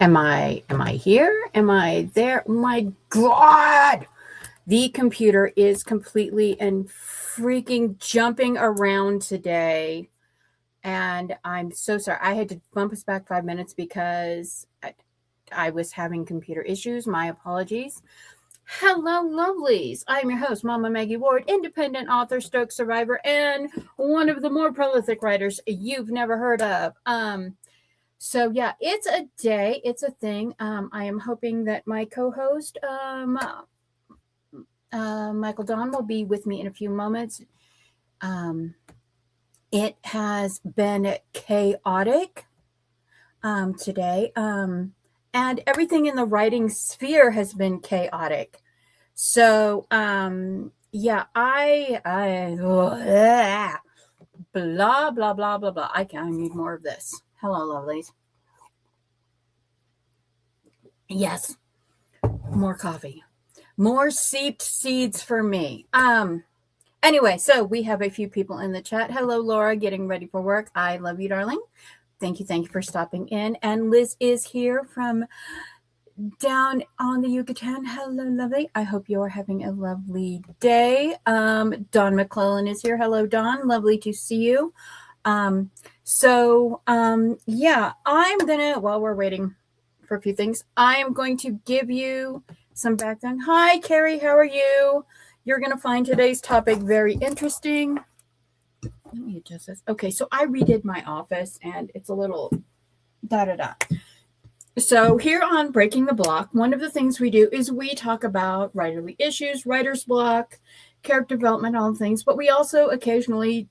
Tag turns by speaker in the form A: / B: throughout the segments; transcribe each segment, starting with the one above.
A: Am I here? Am I there? Oh my God. The computer is completely and freaking jumping around today. And I'm so sorry. I had to bump us back 5 minutes because I was having computer issues. My apologies. Hello, lovelies. I'm your host, Mama Maggie Ward, independent author, stroke survivor, and one of the more prolific writers you've never heard of. So yeah, it's a day, it's a thing. I am hoping that my co-host, Michael Don, will be with me in a few moments. It has been chaotic today, and everything in the writing sphere has been chaotic. So yeah, I blah blah blah blah blah. I need more of this. Hello, lovelies. Yes, more coffee, more seeped seeds for me. Anyway, so we have a few people in the chat. Hello, Laura, getting ready for work. I love you, darling. Thank you for stopping in. And Liz is here from down on the Yucatan. Hello, lovely. I hope you're having a lovely day. Dawn McClellan is here. Hello, Dawn. Lovely to see you. Yeah, I'm gonna, while we're waiting for a few things, I am going to give you some background. Hi, Carrie. How are you? You're going to find today's topic very interesting. Let me adjust this. Okay, so I redid my office, and it's a little da-da-da. So here on Breaking the Block, one of the things we do is we talk about writerly issues, writer's block, character development, all things, but we also occasionally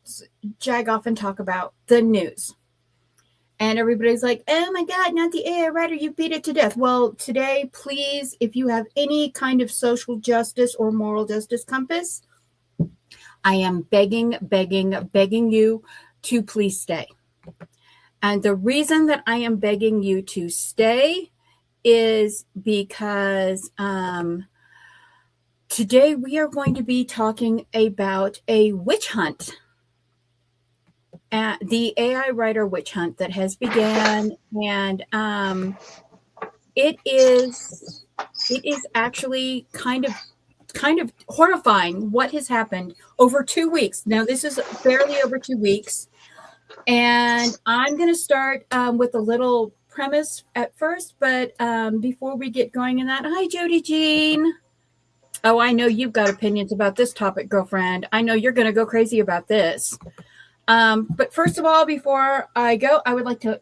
A: jag off and talk about the news. And everybody's like, oh my God, not the AI writer, you beat it to death. Well, today, please, if you have any kind of social justice or moral justice compass, I am begging you to please stay. And the reason that I am begging you to stay is because today we are going to be talking about a witch hunt. The AI writer witch hunt that has began, and it is actually kind of horrifying what has happened over 2 weeks. Now, this is barely over 2 weeks, and I'm going to start with a little premise at first, but before we get going in that, hi, Jody Jean. Oh, I know you've got opinions about this topic, girlfriend. I know you're going to go crazy about this. But first of all, before I go, I would like to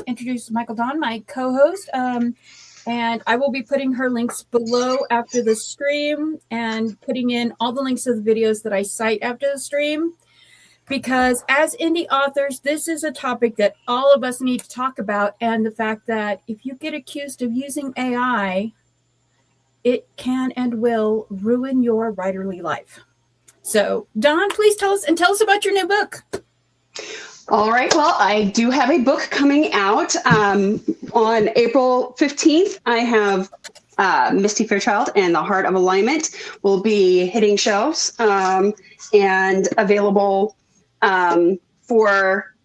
A: introduce Michael Don, my co-host, and I will be putting her links below after the stream and putting in all the links of the videos that I cite after the stream, because as indie authors, this is a topic that all of us need to talk about, and the fact that if you get accused of using AI, it can and will ruin your writerly life. So, Don, please tell us about your new book.
B: All right. Well, I do have a book coming out on April 15th. I have Misty Fairchild and the Heart of Alignment will be hitting shelves and available for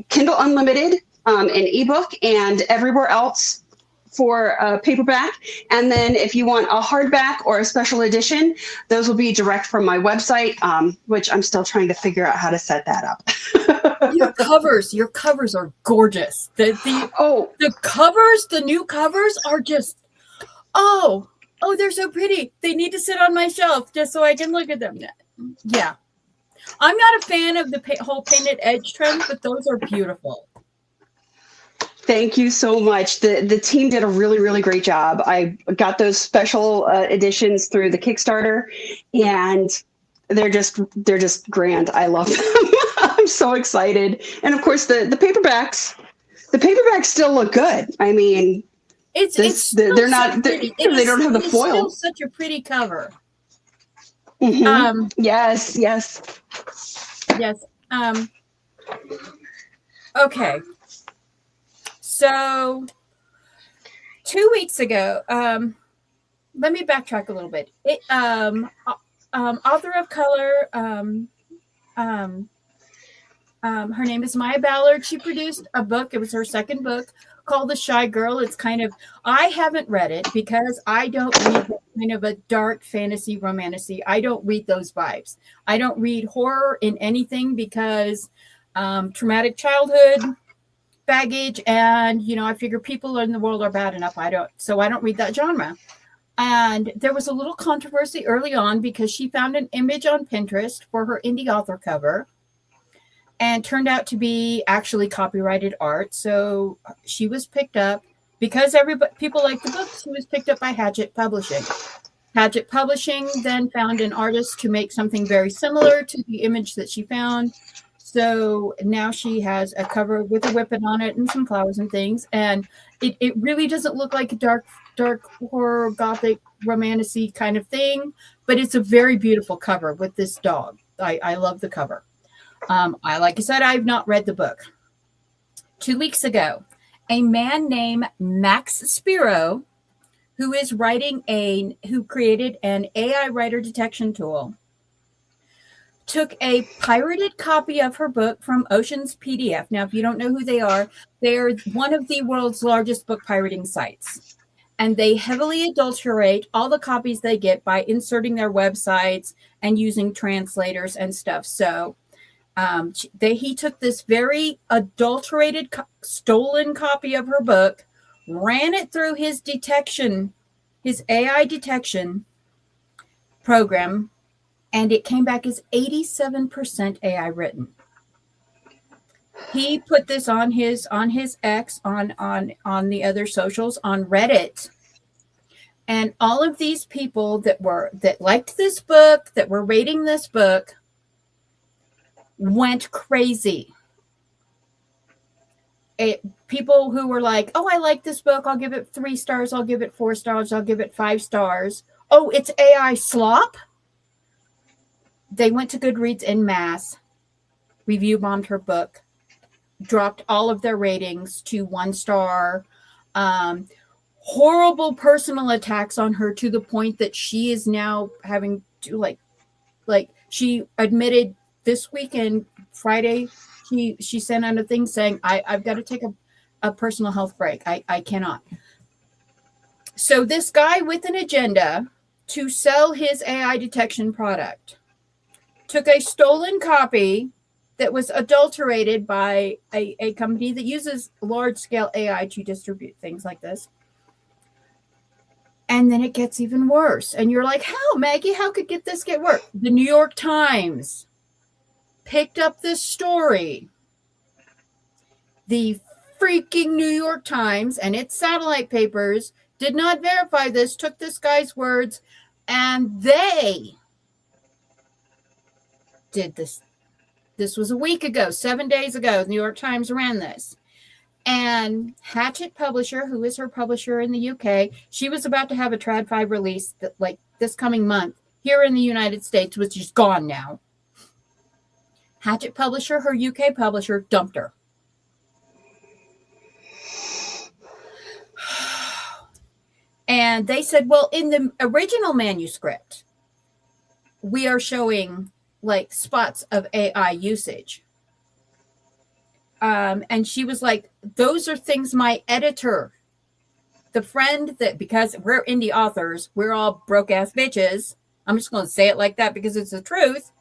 B: Kindle Unlimited, an ebook, and everywhere else for paperback. And then if you want a hardback or a special edition, those will be direct from my website, which I'm still trying to figure out how to set that up.
A: Your covers are gorgeous. The covers, the new covers are just, oh, they're so pretty. They need to sit on my shelf just so I can look at them. Yeah. I'm not a fan of the whole painted edge trend, but those are beautiful.
B: Thank you so much. The team did a really, really great job. I got those special editions through the Kickstarter, and they're just grand. I love them. I'm so excited. And of course, the paperbacks still look good. I mean, they're not. They don't have the foil.
A: It's still such a pretty cover.
B: Mm-hmm. Yes.
A: Okay. So 2 weeks ago, let me backtrack a little bit. Author of color, Her name is Mia Ballard. She produced a book. It was her second book called The Shy Girl. It's kind of, I haven't read it because I don't read kind of a dark fantasy romantasy. I don't read those vibes. I don't read horror in anything because traumatic childhood baggage, and I figure people in the world are bad enough. I don't read that genre. And there was a little controversy early on because she found an image on Pinterest for her indie author cover and turned out to be actually copyrighted art. So she was picked up because people like the book. She was picked up by Hatchett Publishing. Hatchett Publishing then found an artist to make something very similar to the image that she found. So now she has a cover with a whippet on it and some flowers and things. And it really doesn't look like a dark horror, gothic, romantasy kind of thing, but it's a very beautiful cover with this dog. I love the cover. Like I said, I've not read the book. 2 weeks ago, a man named Max Spiro, who created an AI writer detection tool, took a pirated copy of her book from Ocean's PDF. Now, if you don't know who they are one of the world's largest book pirating sites. And they heavily adulterate all the copies they get by inserting their websites and using translators and stuff. So he took this very adulterated, stolen copy of her book, ran it through his AI detection program, and it came back as 87% AI written. He put this on his X, on the other socials, on Reddit. And all of these people that liked this book, that were rating this book, went crazy. People who were like, oh, I like this book. I'll give it 3 stars. I'll give it 4 stars. I'll give it 5 stars. Oh, it's AI slop. They went to Goodreads en masse, review bombed her book, dropped all of their ratings to 1 star. Horrible personal attacks on her to the point that she is now having to like she admitted this weekend, Friday, she sent out a thing saying, I've got to take a personal health break. I cannot. So this guy with an agenda to sell his AI detection product took a stolen copy that was adulterated by a company that uses large-scale AI to distribute things like this. And then it gets even worse. And you're like, how, Maggie? How could this get worse? The New York Times picked up this story. The freaking New York Times and its satellite papers did not verify this, took this guy's words, and they did this. This was a week ago, 7 days ago. The New York Times ran this. And Hatchett Publisher, who is her publisher in the UK, she was about to have a Trad 5 release this coming month here in the United States, which is gone now. Hatchett Publisher, her UK publisher, dumped her. And they said, well, in the original manuscript, we are showing spots of AI usage. And she was like, those are things my editor, the friend that, because we're indie authors, we're all broke ass bitches. I'm just going to say it like that because it's the truth.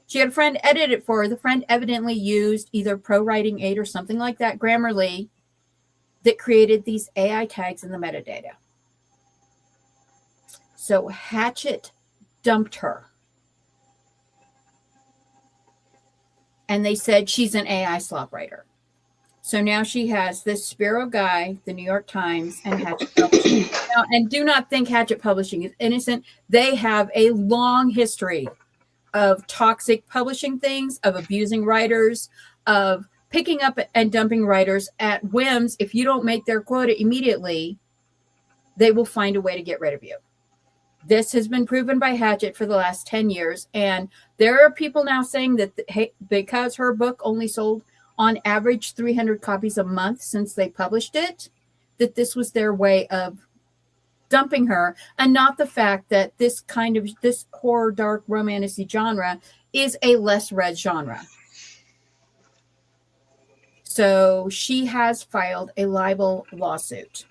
A: She had a friend edit it for her. The friend evidently used either Pro Writing 8 or something like that, Grammarly, that created these AI tags in the metadata. So Hatchett dumped her. And they said she's an AI slop writer. So now she has this Spiro guy, the New York Times, and Hatchett Publishing. Now, and do not think Hatchett Publishing is innocent. They have a long history of toxic publishing things, of abusing writers, of picking up and dumping writers at whims. If you don't make their quota immediately, they will find a way to get rid of you. This has been proven by Hatchett for the last 10 years. And there are people now saying that because her book only sold on average 300 copies a month since they published it, that this was their way of dumping her, and not the fact that this horror, dark, romantasy genre is a less read genre. So she has filed a libel lawsuit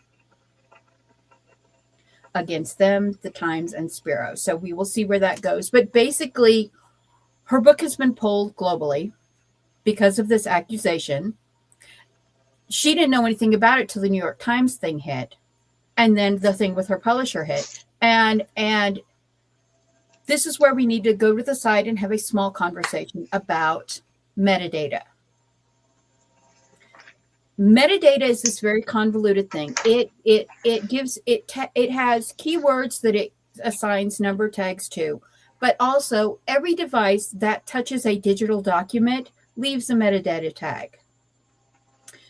A: against them, the Times, and Spiro. So we will see where that goes. But basically, her book has been pulled globally because of this accusation. She didn't know anything about it till the New York Times thing hit, and then the thing with her publisher hit. And this is where we need to go to the side and have a small conversation about metadata. Metadata is this very convoluted thing. It has keywords that it assigns number tags to, but also every device that touches a digital document leaves a metadata tag.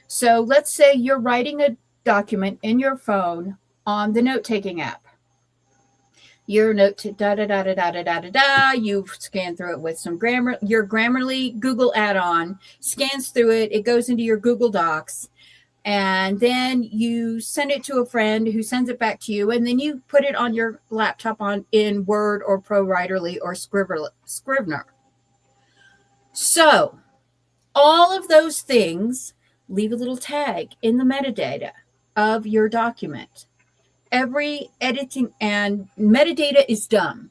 A: So let's say you're writing a document in your phone on the note-taking app. Your note you scan through it with some your Grammarly Google add-on, scans through it, it goes into your Google Docs, and then you send it to a friend who sends it back to you, and then you put it on your laptop in Word or ProWriterly or Scrivener. So all of those things leave a little tag in the metadata of your document. Every editing and metadata is dumb.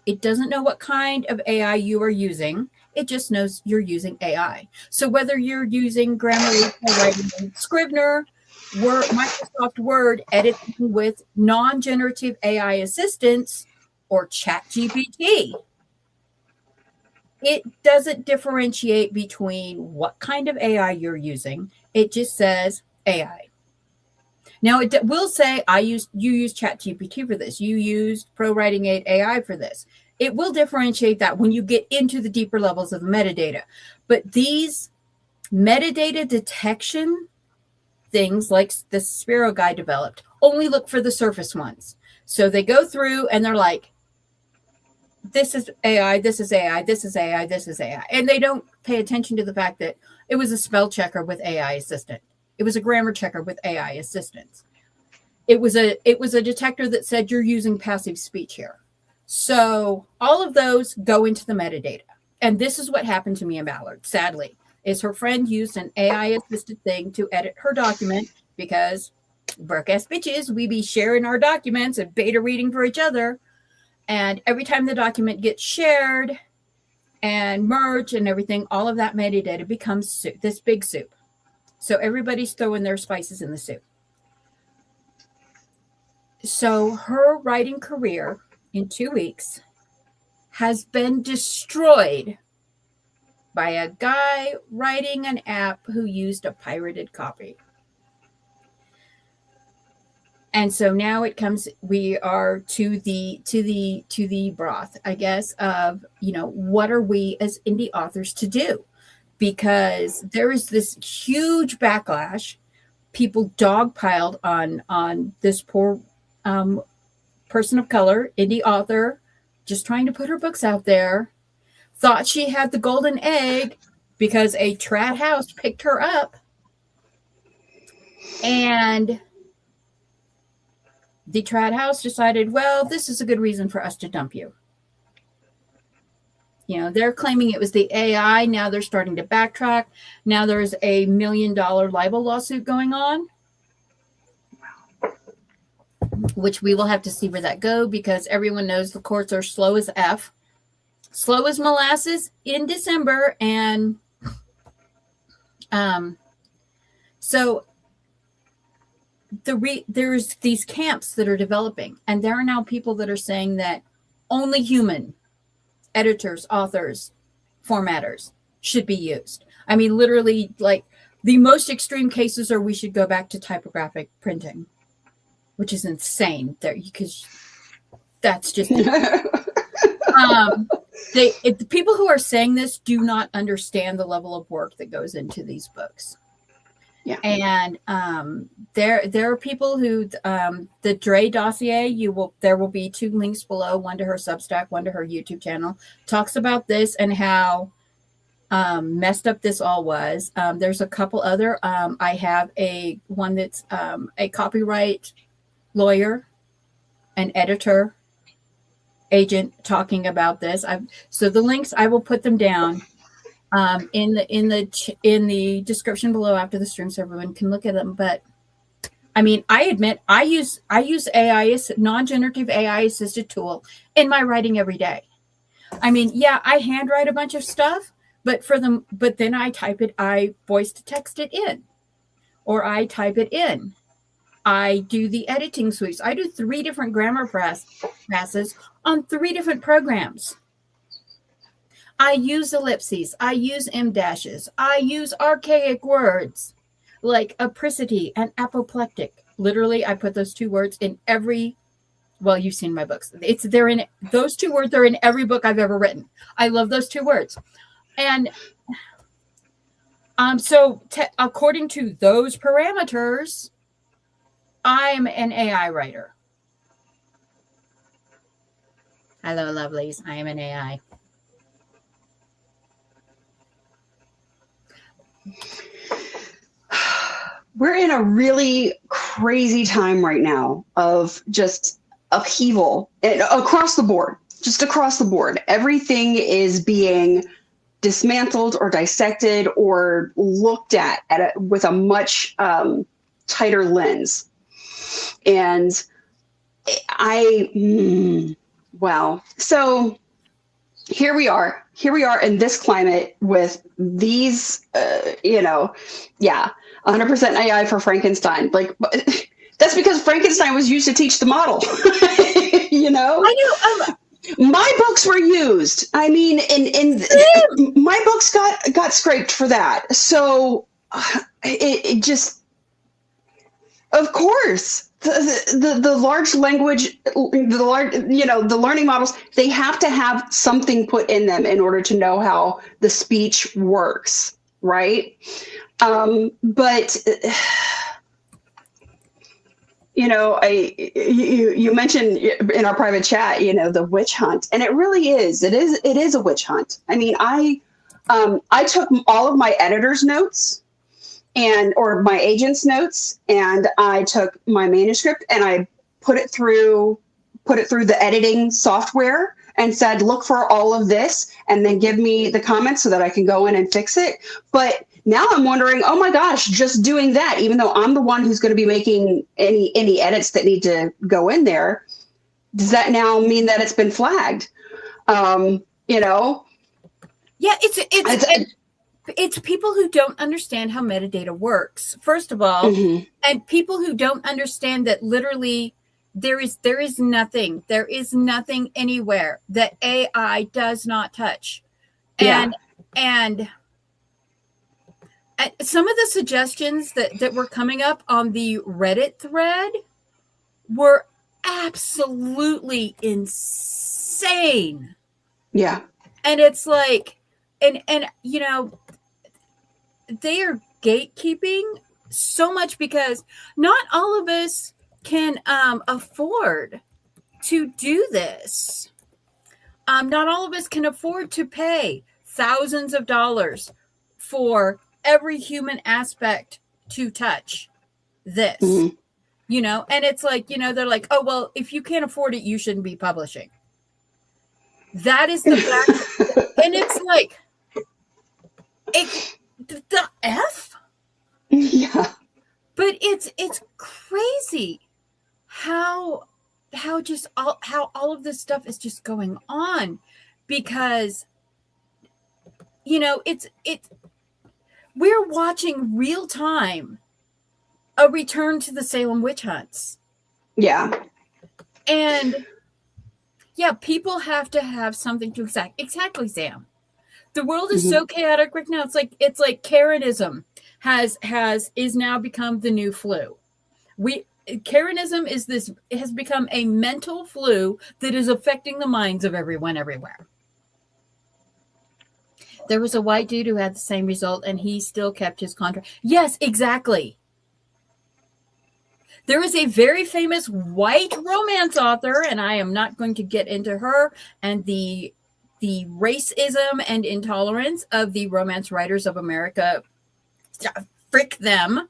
A: It doesn't know what kind of AI you are using. It just knows you're using AI. So whether you're using Grammarly, writing Scrivener, Microsoft Word, editing with non-generative AI assistants, or ChatGPT, it doesn't differentiate between what kind of AI you're using. It just says AI. Now, it will say, you used ChatGPT for this. You used ProWriting 8 AI for this. It will differentiate that when you get into the deeper levels of the metadata. But these metadata detection things, like the Spiro guy developed, only look for the surface ones. So they go through and they're like, this is AI, this is AI, this is AI, this is AI. And they don't pay attention to the fact that it was a spell checker with AI assistant. It was a grammar checker with AI assistance. It was a detector that said you're using passive speech here. So all of those go into the metadata. And this is what happened to Mia Ballard, sadly, is her friend used an AI assisted thing to edit her document because broke ass bitches, we be sharing our documents and beta reading for each other. And every time the document gets shared and merged and everything, all of that metadata becomes soup, this big soup. So everybody's throwing their spices in the soup. So her writing career in 2 weeks has been destroyed by a guy writing an app who used a pirated copy. And so now it comes, we are to the broth, I guess, of, what are we as indie authors to do? Because there is this huge backlash. People dogpiled on this poor person of color, indie author, just trying to put her books out there, thought she had the golden egg because a trad house picked her up. And the trad house decided, well, this is a good reason for us to dump you. They're claiming it was the AI. Now they're starting to backtrack. Now there's a $1 million libel lawsuit going on, which we will have to see where that goes, because everyone knows the courts are slow as F, slow as molasses in December. And so there's these camps that are developing, and there are now people that are saying that only human editors, authors, formatters should be used. I mean, literally, like, the most extreme cases are we should go back to typographic printing, which is insane there, because that's just the people who are saying this do not understand the level of work that goes into these books. Yeah. And there are people who the Dre dossier, there will be 2 links below, one to her Substack, one to her YouTube channel, talks about this and how messed up this all was. There's a couple other. I have one that's a copyright lawyer, an editor, agent talking about this. So the links, I will put them down. in the description below after the stream, so everyone can look at them. But I mean, I admit I use AI, non-generative AI assisted tool in my writing every day. I mean, yeah, I handwrite a bunch of stuff, but then I voice to text it in, or I type it in. I do the editing sweeps. I do 3 different grammar passes on 3 different programs. I use ellipses. I use em-dashes. I use archaic words like apricity and apoplectic. Literally, I put those 2 words in every, well, you've seen my books. Those 2 words are in every book I've ever written. I love those 2 words. And so according to those parameters, I'm an AI writer. Hello, lovelies. I am an AI.
B: We're in a really crazy time right now of just upheaval across the board, just across the board. Everything is being dismantled or dissected or looked at with a much tighter lens. And wow. So here we are in this climate with these, 100% AI for Frankenstein. Like, that's because Frankenstein was used to teach the model. I
A: know.
B: My books were used. I mean, my books got scraped for that. So it just, of course, the large language, the learning models, they have to have something put in them in order to know how the speech works, right? But you mentioned in our private chat, the witch hunt, and it really is. It is a witch hunt. I mean, I took all of my editor's notes or my agent's notes, and I took my manuscript and I put it through the editing software and said, look for all of this and then give me the comments so that I can go in and fix it. But now I'm wondering, oh my gosh, just doing that, even though I'm the one who's going to be making any edits that need to go in there, does that now mean that it's been flagged?
A: Yeah, it's people who don't understand how metadata works, first of all,
B: mm-hmm.
A: and people who don't understand that literally there is nothing anywhere that AI does not touch. And some of the suggestions that were coming up on the Reddit thread were absolutely insane.
B: Yeah.
A: And it's like, and they are gatekeeping so much because not all of us can afford to do this. Not all of us can afford to pay thousands of dollars for every human aspect to touch this,
B: mm-hmm.
A: And it's like, they're like, oh, well, if you can't afford it, you shouldn't be publishing. That is the fact. And it's like, the F?
B: Yeah.
A: But it's crazy how all of this stuff is just going on, because we're watching real time a return to the Salem witch hunts.
B: Yeah.
A: And yeah, people have to have something to exactly, Sam. The world is so chaotic right now. It's like Karenism is now become the new flu. Karenism has become a mental flu that is affecting the minds of everyone everywhere. There was a white dude who had the same result, and he still kept his contract. Yes, exactly. There is a very famous white romance author, and I am not going to get into her and the racism and intolerance of the romance writers of America. Frick them.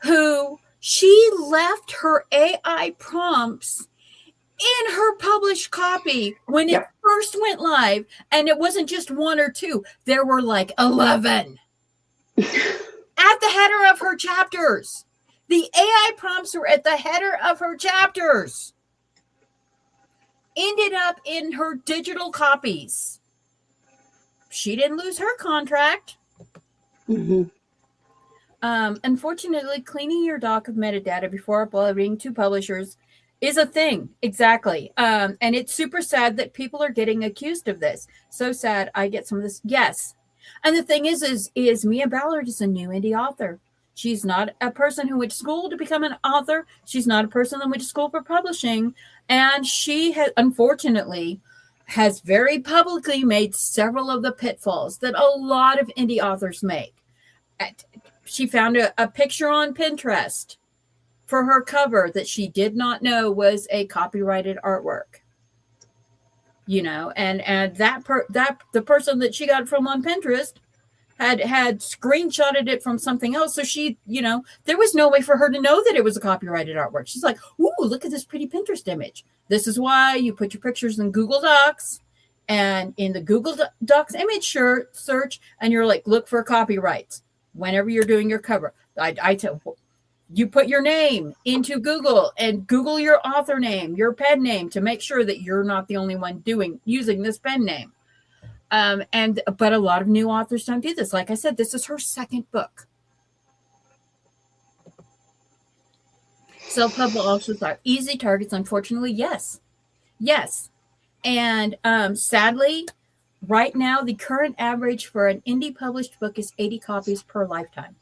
A: Who she left her AI prompts in her published copy when it first went live, and it wasn't just one or two. There were like 11 at the header of her chapters. The AI prompts were at the header of her chapters. Ended up in her digital copies. She didn't lose her contract.
B: Mm-hmm.
A: Unfortunately, cleaning your doc of metadata before uploading to publishers is a thing. Exactly. And it's super sad that people are getting accused of this. So sad. I get some of this. Yes. And the thing is Mia Ballard is a new indie author. She's not a person who went to school to become an author. She's not a person that went to school for publishing. And she has, unfortunately, has very publicly made several of the pitfalls that a lot of indie authors make. She found a picture on Pinterest for her cover that she did not know was a copyrighted artwork. You know, and the person that she got it from on Pinterest had screenshotted it from something else. So she, you know, there was no way for her to know that it was a copyrighted artwork. She's like, ooh, look at this pretty Pinterest image. This is why you put your pictures in Google Docs and in the Google Docs image search, and you're like, look for copyrights whenever you're doing your cover. I tell you, put your name into Google and Google your author name, your pen name, to make sure that you're not the only one using this pen name. But a lot of new authors don't do this. Like I said, this is her second book. Self-pub also thought easy targets. Unfortunately, yes. And sadly, right now, the current average for an indie published book is 80 copies per lifetime.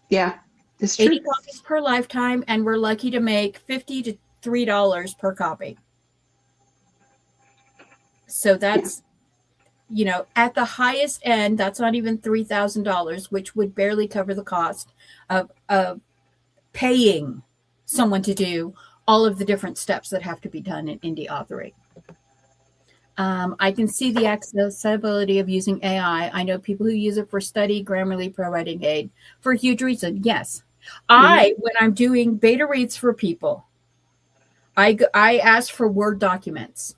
B: Yeah, it's true.
A: 80 copies per lifetime, and we're lucky to make $50 to $3 per copy. So that's, you know, at the highest end, that's not even $3,000, which would barely cover the cost of paying someone to do all of the different steps that have to be done in indie authoring. I can see the accessibility of using AI. I know people who use it for study, Grammarly, Pro Writing Aid, for a huge reason. Yes. When I'm doing beta reads for people, I ask for Word documents.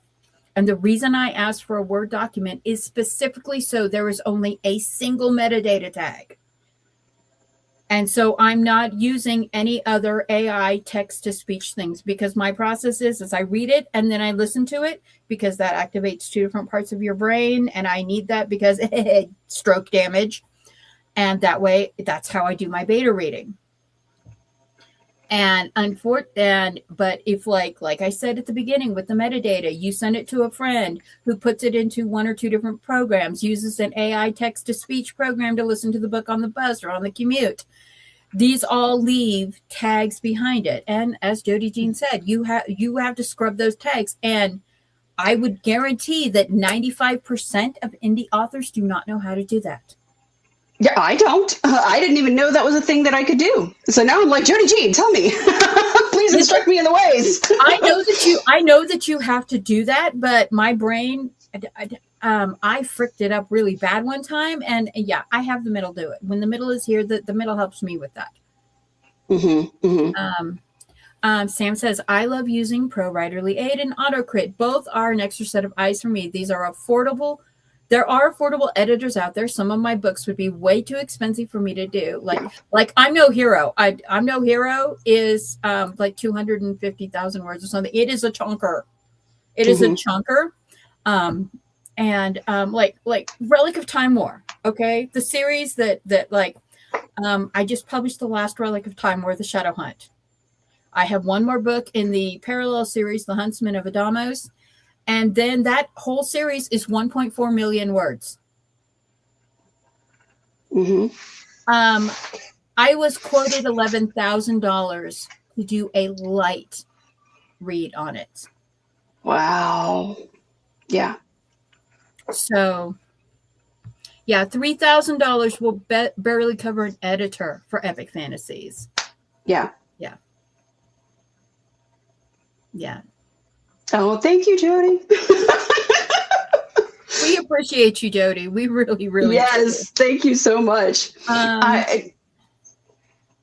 A: And the reason I ask for a Word document is specifically so there is only a single metadata tag. And so I'm not using any other AI text-to-speech things, because my process is I read it and then I listen to it, because that activates two different parts of your brain. And I need that because stroke damage. And that way, that's how I do my beta reading. But if like I said at the beginning with the metadata, you send it to a friend who puts it into one or two different programs, uses an AI text-to-speech program to listen to the book on the bus or on the commute. These all leave tags behind it. And as Jody Jean said, you have to scrub those tags. And I would guarantee that 95% of indie authors do not know how to do that.
B: Yeah, I don't. I didn't even know that was a thing that I could do. So now I'm like, Jody Jean, tell me. Please instruct me in the ways.
A: I know that you have to do that, but my brain, I fricked it up really bad one time. And yeah, I have the middle do it. When the middle is here, the middle helps me with that.
B: Mm-hmm, mm-hmm.
A: Sam says, I love using Pro Writerly Aid and AutoCrit. Both are an extra set of eyes for me. These are affordable. There are affordable editors out there. Some of my books would be way too expensive for me to do. Like I'm No Hero. I'm No Hero is like 250,000 words or something. It is a chunker. It is a chunker. Like Relic of Time War. Okay, the series that I just published the last Relic of Time War, The Shadow Hunt. I have one more book in the parallel series, The Huntsman of Adamos. And then that whole series is 1.4 million words.
B: Mm-hmm.
A: I was quoted $11,000 to do a light read on it.
B: Wow. Yeah.
A: So, yeah, $3,000 will barely cover an editor for Epic Fantasies.
B: Yeah.
A: Yeah. Yeah.
B: Oh, thank you, Jody.
A: We appreciate you, Jody. We really, really
B: yes. Thank you so much.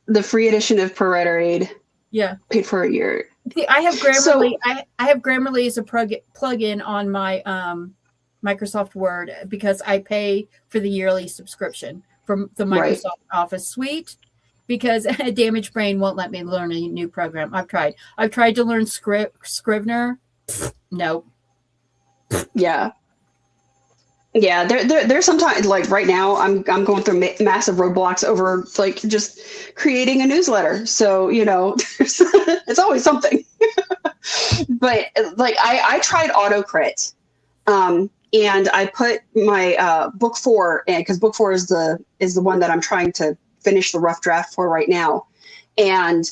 B: the free edition of ProWriter
A: Yeah.
B: paid for a year.
A: I have Grammarly. I have Grammarly as a plug-in on my Microsoft Word because I pay for the yearly subscription from the Microsoft Office suite because a damaged brain won't let me learn a new program. I've tried to learn Scrivener. Nope.
B: Yeah. Yeah, there's sometimes, like right now, I'm going through massive roadblocks over like just creating a newsletter. So, it's always something. But like I tried AutoCrit, and I put my book 4 in, because book 4 is the one that I'm trying to finish the rough draft for right now, and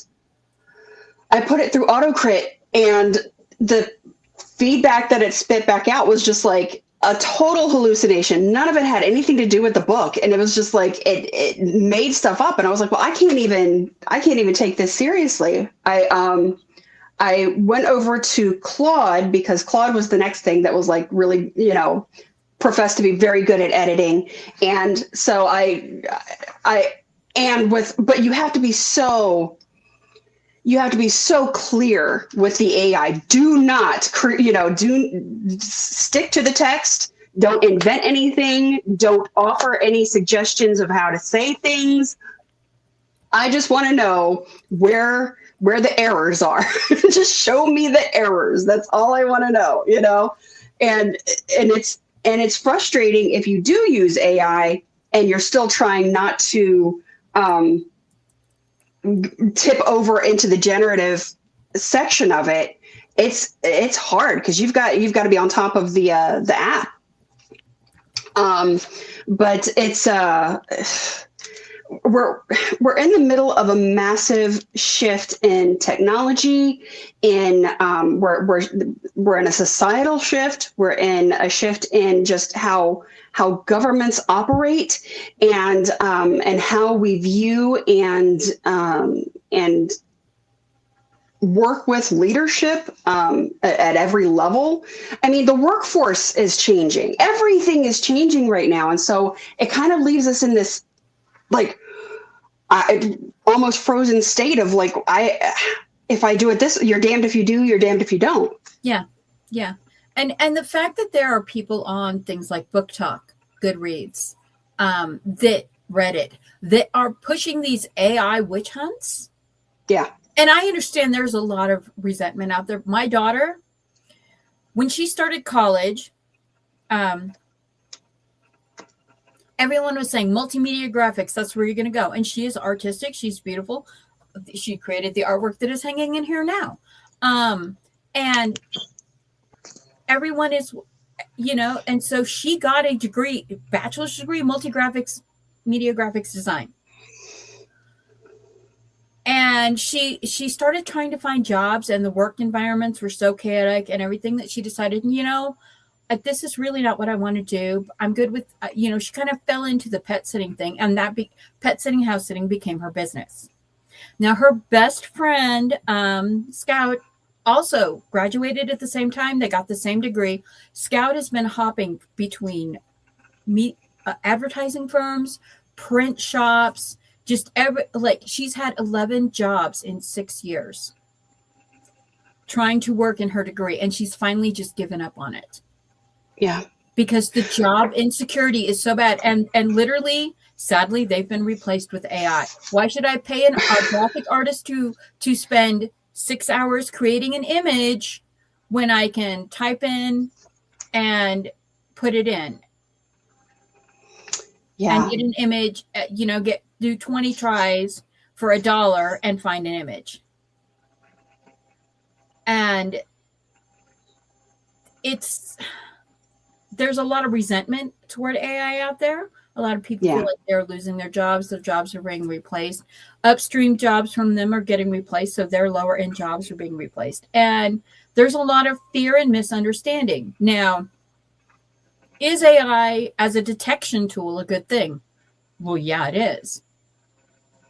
B: I put it through AutoCrit, and the feedback that it spit back out was just like a total hallucination. None of it had anything to do with the book. And it was just like, it made stuff up. And I was like, well, I can't even take this seriously. I went over to Claude because Claude was the next thing that was like really, professed to be very good at editing. And so but you have to be so clear with the AI. Do not, stick to the text. Don't invent anything. Don't offer any suggestions of how to say things. I just want to know where the errors are. Just show me the errors. That's all I want to know, and it's frustrating if you do use AI and you're still trying not to, tip over into the generative section of it. It's hard because you've got to be on top of the app. But it's we're in the middle of a massive shift in technology. We're in a societal shift. We're in a shift in just how governments operate and how we view and work with leadership at every level. I mean, the workforce is changing. Everything is changing right now. And so it kind of leaves us in this like almost frozen state of like, if I do it this, you're damned if you do, you're damned if you don't.
A: Yeah. Yeah. And the fact that there are people on things like Book Talk, Goodreads, Reddit, that are pushing these AI witch hunts.
B: Yeah.
A: And I understand there's a lot of resentment out there. My daughter, when she started college, everyone was saying multimedia graphics, that's where you're going to go. And she is artistic. She's beautiful. She created the artwork that is hanging in here now. And everyone is, and so she got a degree, bachelor's degree, media graphics design. And she started trying to find jobs, and the work environments were so chaotic and everything that she decided, this is really not what I want to do. I'm good with, she kind of fell into the pet sitting thing, and that pet sitting, house sitting became her business. Now, her best friend, Scout, also graduated at the same time. They got the same degree. Scout has been hopping between advertising firms, print shops, she's had 11 jobs in 6 years trying to work in her degree. And she's finally just given up on it.
B: Yeah.
A: Because the job insecurity is so bad. And literally, sadly, they've been replaced with AI. Why should I pay a graphic artist to spend 6 hours creating an image when I can type in and put it in?
B: Yeah.
A: And get an image, do 20 tries for $1 and find an image. And there's a lot of resentment toward AI out there. A lot of people feel like they're losing their jobs. Their jobs are being replaced. Upstream jobs from them are getting replaced, so their lower end jobs are being replaced. And there's a lot of fear and misunderstanding. Now, is AI as a detection tool a good thing? Well, yeah, it is.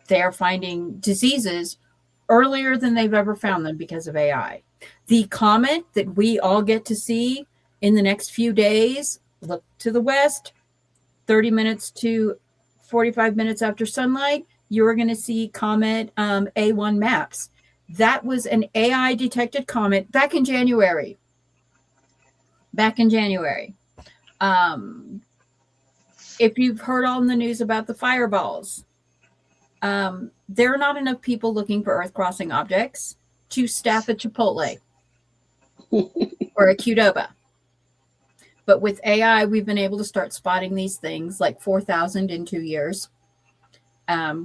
A: They are finding diseases earlier than they've ever found them because of AI. The comet that we all get to see in the next few days, look to the west, 30 minutes to 45 minutes after sunlight, you're going to see Comet A1 maps. That was an AI detected comet back in January. If you've heard on the news about the fireballs, there are not enough people looking for Earth crossing objects to staff a Chipotle or a Qdoba. But with AI, we've been able to start spotting these things, like 4,000 in 2 years,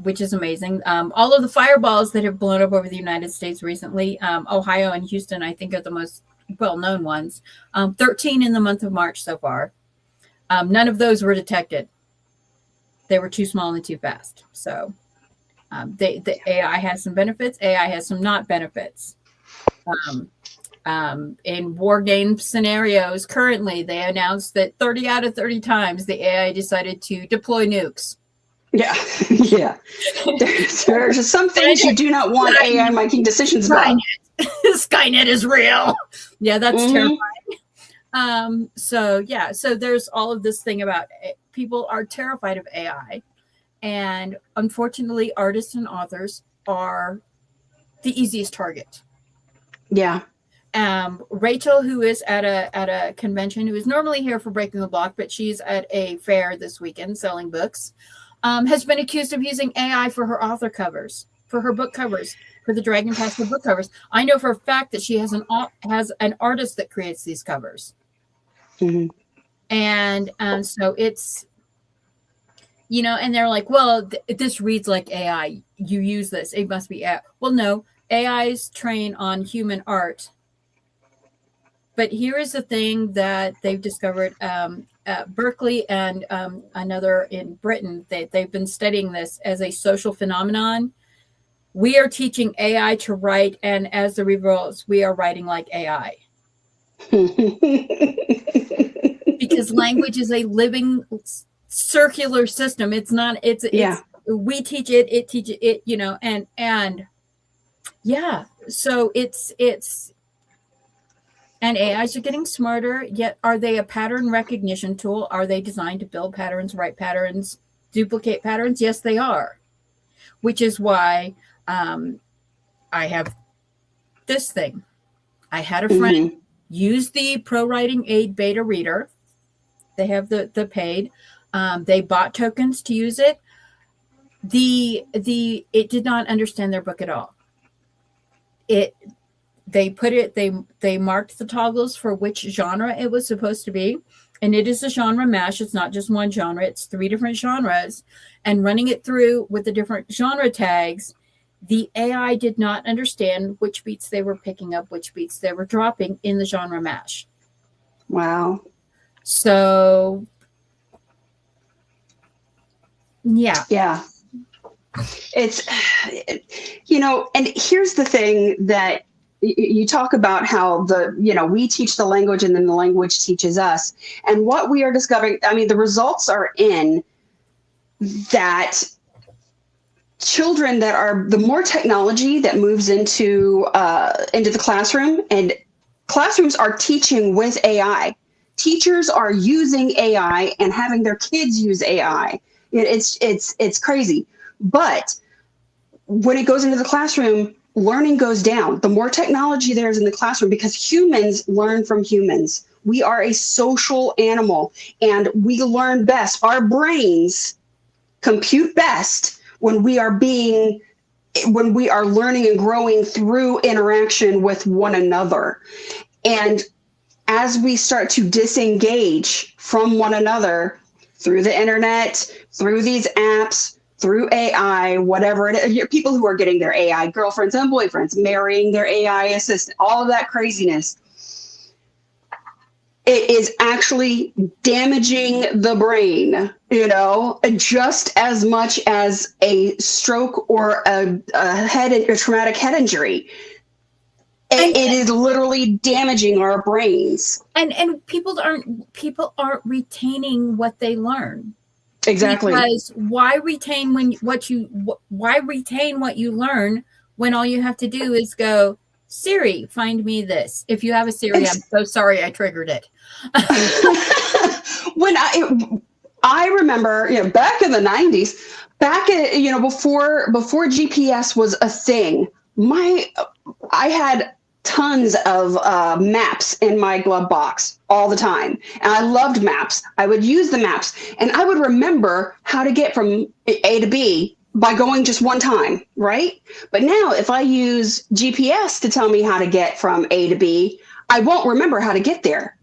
A: which is amazing. All of the fireballs that have blown up over the United States recently, Ohio and Houston, I think, are the most well-known ones. 13 in the month of March so far. None of those were detected. They were too small and too fast. So the AI has some benefits. AI has some not benefits. In war game scenarios, currently, they announced that 30 out of 30 times the AI decided to deploy nukes.
B: Yeah, yeah. There's some things you do not want AI making decisions about.
A: Skynet is real. Yeah, that's terrifying. So there's all of this thing about people are terrified of AI. And unfortunately, artists and authors are the easiest target.
B: Yeah.
A: Rachel, who is at a convention, who is normally here for Breaking the Block, but she's at a fair this weekend selling books, has been accused of using AI for her author covers, for her book covers, for the Dragon Pastor book covers. I know for a fact that she has an artist that creates these covers.
B: Mm-hmm.
A: And so it's, and they're like, well, this reads like AI. You use this. It must be AI. Well, no, AIs train on human art. But here is the thing that they've discovered at Berkeley and another in Britain. They've been studying this as a social phenomenon. We are teaching AI to write, and as the results, we are writing like AI. Because language is a living circular system. It's not, it's we teach it, it teaches it, and yeah, so it's and AIs are getting smarter, yet are they a pattern recognition tool? Are they designed to build patterns, write patterns, duplicate patterns? Yes, they are. Which is why I have this thing. I had a friend use the Pro Writing Aid beta reader. They have the paid. They bought tokens to use it. It did not understand their book at all. They marked the toggles for which genre it was supposed to be. And it is a genre mash. It's not just one genre. It's 3 different genres. And running it through with the different genre tags, the AI did not understand which beats they were picking up, which beats they were dropping in the genre mash.
B: Wow.
A: So, yeah.
B: Yeah. It's, and here's the thing that you talk about how we teach the language and then the language teaches us. And what we are discovering, the results are in that children that are, the more technology that moves into the classroom, and classrooms are teaching with AI. Teachers are using AI and having their kids use AI. It's crazy. But when it goes into the classroom, learning goes down. The more technology there is in the classroom, because humans learn from humans. We are a social animal, and we learn best. Our brains compute best when we are learning and growing through interaction with one another. And as we start to disengage from one another through the internet, through these apps, through AI, whatever it is, people who are getting their AI girlfriends and boyfriends, marrying their AI assistant, all of that craziness, it is actually damaging the brain, just as much as a stroke or a traumatic head injury. It is literally damaging our brains.
A: And people aren't retaining what they learn.
B: Exactly.
A: Because why retain what you learn when all you have to do is go, Siri, find me this. If you have a Siri, I'm so sorry I triggered it.
B: I remember, back in the 90s, before GPS was a thing, I had tons of maps in my glove box all the time. And I loved maps. I would use the maps and I would remember how to get from A to B by going just one time, right? But now if I use GPS to tell me how to get from A to B, I won't remember how to get there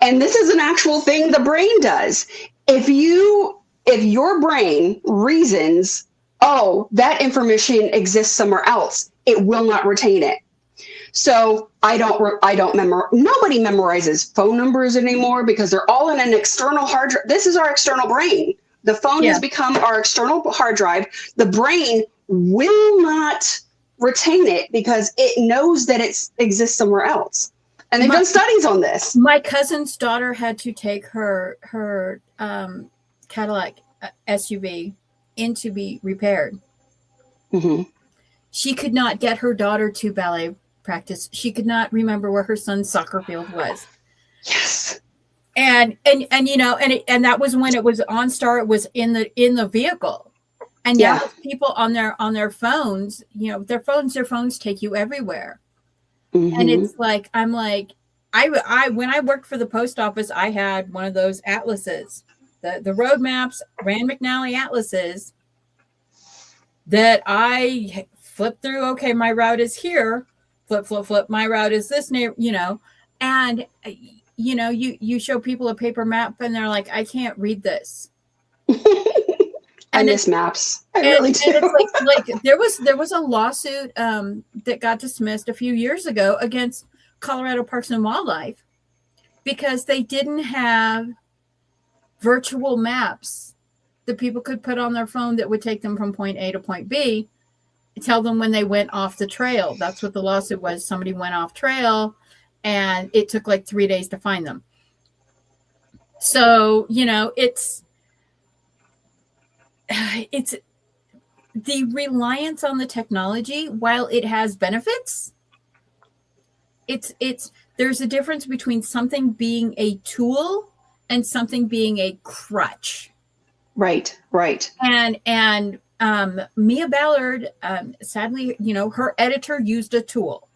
B: and this is an actual thing the brain does. If your brain reasons, oh, that information exists somewhere else, it will not retain it. So nobody memorizes phone numbers anymore because they're all in an external hard drive. This is our external brain. The phone has become our external hard drive. The brain will not retain it because it knows that it exists somewhere else. And they've done studies on this.
A: My cousin's daughter had to take her Cadillac SUV in to be repaired.
B: Mm-hmm.
A: She could not get her daughter to ballet practice. She could not remember where her son's soccer field was.
B: Yes.
A: And that was when it was OnStar. It was in the vehicle. And now people on their phones, their phones take you everywhere. Mm-hmm. And it's like, I'm like, I when I worked for the post office, I had one of those atlases, the road maps, Rand McNally atlases that I flip through. Okay, my route is here. Flip. My route is this neighbor, and you show people a paper map and they're like, I can't read this.
B: I miss maps. I really do.
A: And it's like there was a lawsuit that got dismissed a few years ago against Colorado Parks and Wildlife because they didn't have virtual maps that people could put on their phone that would take them from point A to point B, tell them when they went off the trail. That's what the lawsuit was. Somebody went off trail and it took like 3 days to find them. So, it's the reliance on the technology, while it has benefits, there's a difference between something being a tool and something being a crutch.
B: Right.
A: And Mia Ballard, sadly, her editor used a tool.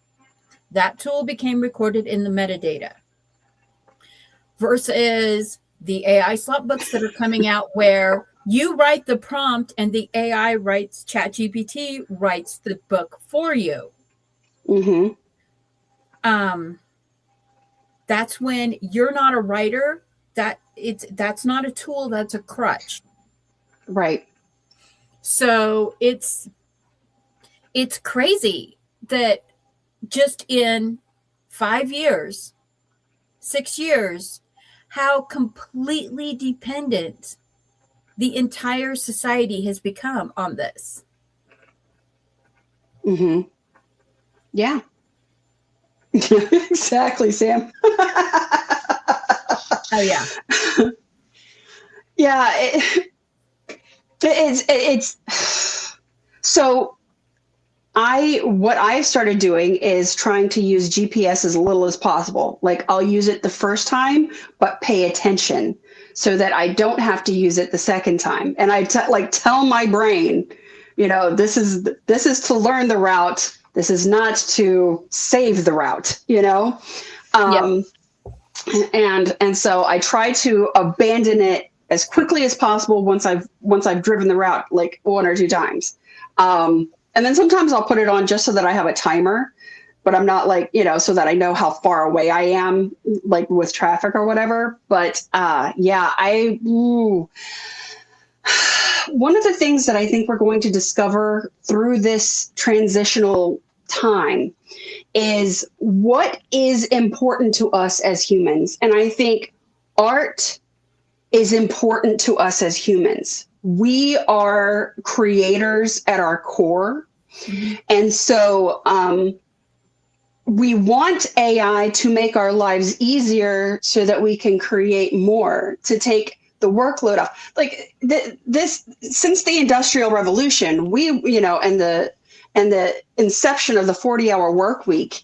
A: That tool became recorded in the metadata versus the AI slop books that are coming out where you write the prompt and the AI ChatGPT writes the book for you.
B: Mm-hmm.
A: That's when you're not a writer. That's not a tool. That's a crutch.
B: Right.
A: So it's crazy that just in 5 years, 6 years, how completely dependent the entire society has become on this.
B: Mm-hmm. Yeah. Exactly, Sam.
A: Oh yeah.
B: Yeah. It's so what I started doing is trying to use GPS as little as possible. Like I'll use it the first time, but pay attention so that I don't have to use it the second time. And I tell my brain, this is to learn the route. This is not to save the route, Yep. And so I try to abandon it as quickly as possible once I've driven the route like 1 or 2 times. And then sometimes I'll put it on just so that I have a timer, but I'm not so that I know how far away I am, like with traffic or whatever. But one of the things that I think we're going to discover through this transitional time is what is important to us as humans. And I think art is important to us as humans. We are creators at our core. Mm-hmm. And so we want AI to make our lives easier so that we can create more, to take the workload off. Like this, since the Industrial Revolution, and the inception of the 40-hour work week,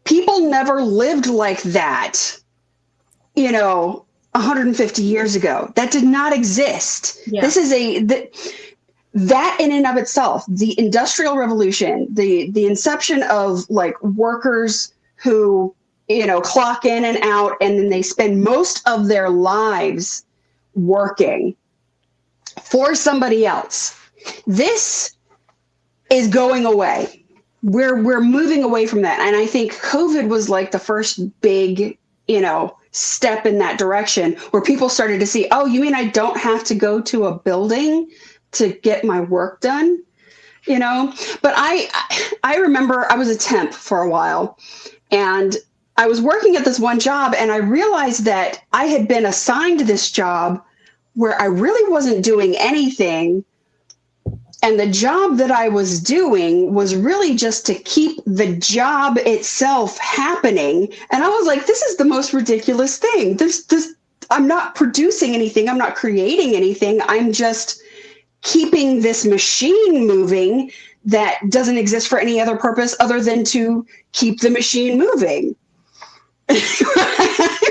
B: people never lived like that, 150 years ago. That did not exist.
A: Yeah.
B: This is that in and of itself, the Industrial Revolution, the inception of like workers who, clock in and out, and then they spend most of their lives working for somebody else. This is going away. We're moving away from that. And I think COVID was like the first big, step in that direction, where people started to see, oh, you mean I don't have to go to a building to get my work done? But I remember I was a temp for a while, and I was working at this one job, and I realized that I had been assigned this job where I really wasn't doing anything. And the job that I was doing was really just to keep the job itself happening. And I was like, this is the most ridiculous thing. I'm not producing anything. I'm not creating anything. I'm just keeping this machine moving that doesn't exist for any other purpose other than to keep the machine moving.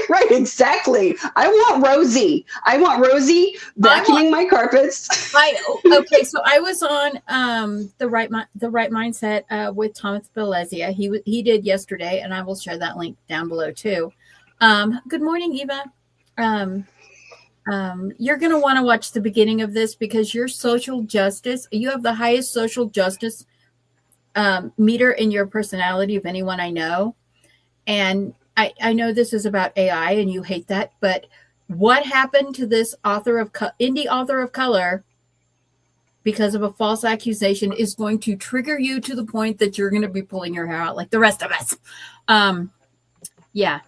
B: Right, exactly. I want Rosie vacuuming my carpets.
A: Okay, so I was on the right mindset with Thomas Belezia. He did yesterday, and I will share that link down below too. Good morning, Eva. You're going to want to watch the beginning of this, because you have the highest social justice meter in your personality of anyone I know. And I know this is about AI and you hate that, but what happened to this indie author of color because of a false accusation is going to trigger you to the point that you're going to be pulling your hair out like the rest of us. Yeah.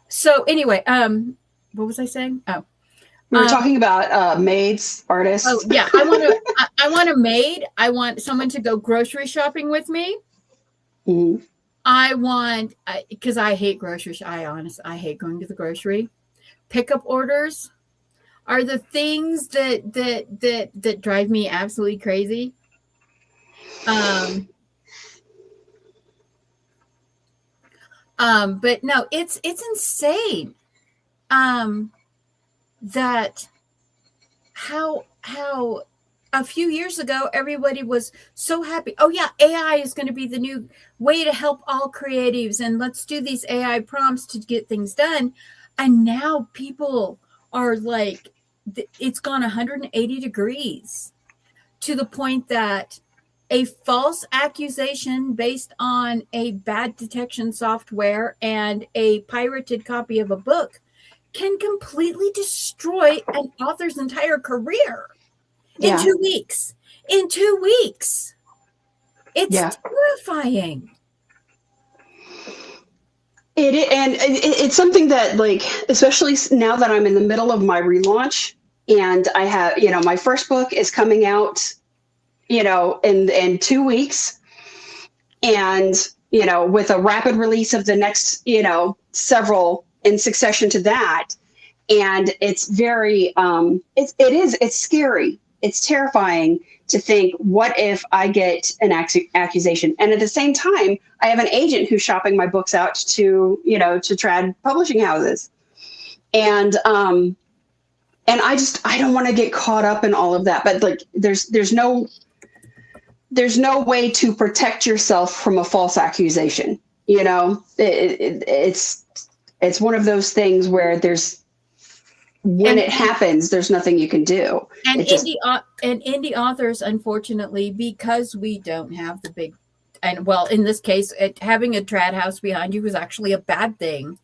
A: So anyway, what was I saying? Oh,
B: we were talking about maids, artists.
A: Oh yeah. I want a maid. I want someone to go grocery shopping with me.
B: Mm-hmm.
A: Because I hate grocery. I hate going to the grocery. Pickup orders are the things that drive me absolutely crazy. But no, it's insane. That how a few years ago, everybody was so happy. Oh yeah, AI is going to be the new way to help all creatives, and let's do these AI prompts to get things done. And now people are like, it's gone 180 degrees to the point that a false accusation based on a bad detection software and a pirated copy of a book can completely destroy an author's entire career. In 2 weeks. In 2 weeks. It's terrifying.
B: It's something that, like, especially now that I'm in the middle of my relaunch, and I have, my first book is coming out, in 2 weeks, and, with a rapid release of the next, several in succession to that. And it's very, it's scary. It's terrifying to think, what if I get an accusation? And at the same time, I have an agent who's shopping my books out to trad publishing houses. And I don't want to get caught up in all of that. But like, there's no way to protect yourself from a false accusation. It's one of those things where when it happens, there's nothing you can do.
A: And indie authors, unfortunately, because we don't have the big, and well, in this case, having a trad house behind you was actually a bad thing,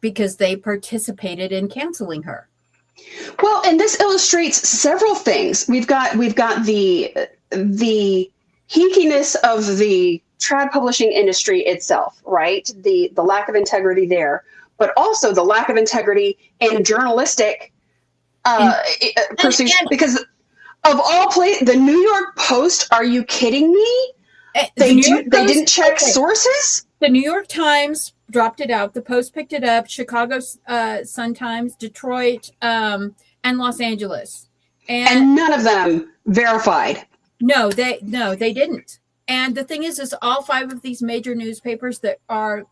A: because they participated in canceling her.
B: Well, and this illustrates several things. We've got the hinkiness of the trad publishing industry itself, right? The lack of integrity there, but also the lack of integrity in journalistic pursuits. Because of all the New York Post, are you kidding me? They didn't check sources?
A: The New York Times dropped it out. The Post picked it up. Chicago Sun-Times, Detroit, and Los Angeles.
B: And none of them verified.
A: No, they didn't. And the thing is all 5 of these major newspapers that are,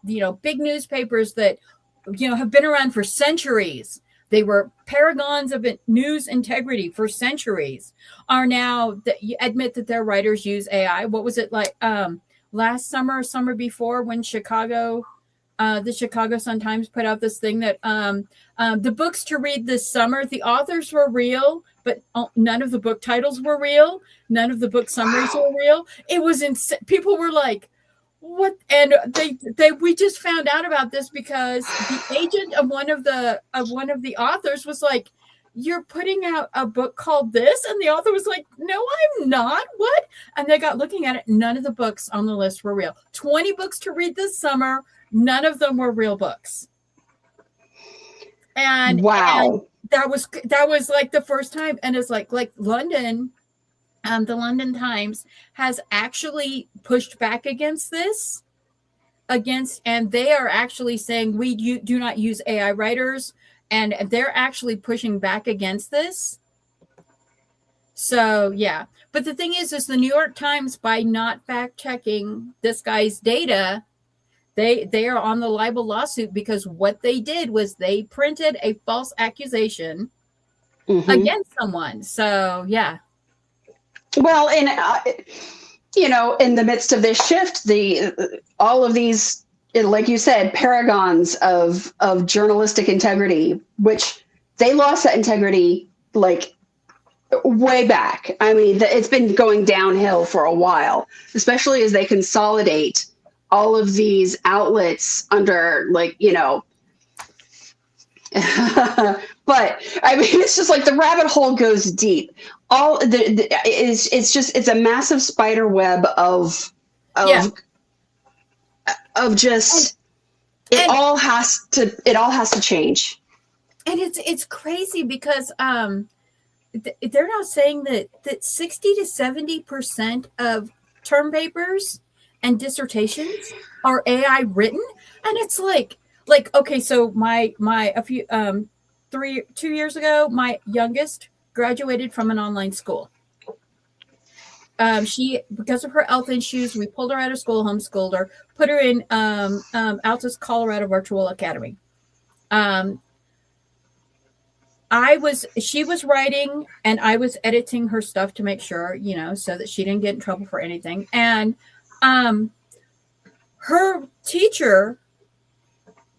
A: big newspapers that have been around for centuries. They were paragons of news integrity for centuries, are now that you admit that their writers use AI. What was it like last summer, summer before, when the Chicago Sun-Times put out this thing that the books to read this summer, the authors were real, but none of the book titles were real. None of the book summaries were real. It was insane. People were like, what? And we just found out about this because the agent of one of the authors was like, "You're putting out a book called this?" And the author was like, "No, I'm not. What?" And they got looking at it. None of the books on the list were real. 20 books to read this summer. None of them were real books. And
B: wow.
A: And that was like the first time. And it's like London. The London Times has actually pushed back against this, and they are actually saying we do not use AI writers, and they're actually pushing back against this. So yeah, but the thing is the New York Times, by not fact checking this guy's data, they are on the libel lawsuit because what they did was they printed a false accusation against someone. So yeah.
B: Well, and in the midst of this shift, all of these, like you said, paragons of journalistic integrity, which they lost that integrity like way back. I mean, it's been going downhill for a while, especially as they consolidate all of these outlets under but I mean, it's just like the rabbit hole goes deep. It's a massive spider web of just it all has to change.
A: And it's crazy because they're now saying that 60 to 70% of term papers and dissertations are AI written, and it's like okay, so a few 2 years ago, my youngest graduated from an online school. She, because of her health issues, we pulled her out of school, homeschooled her, put her in Altus Colorado Virtual Academy. She was writing and I was editing her stuff to make sure, so that she didn't get in trouble for anything. And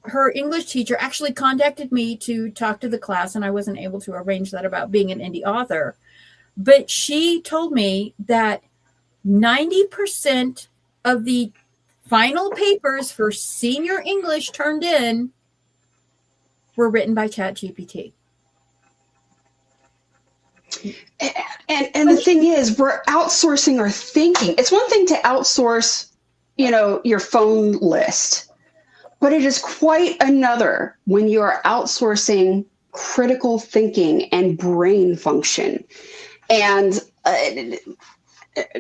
A: her English teacher actually contacted me to talk to the class, and I wasn't able to arrange that about being an indie author. But she told me that 90% of the final papers for senior English turned in were written by ChatGPT.
B: And the thing is, we're outsourcing our thinking. It's one thing to outsource, your phone list. But it is quite another when you're outsourcing critical thinking and brain function. And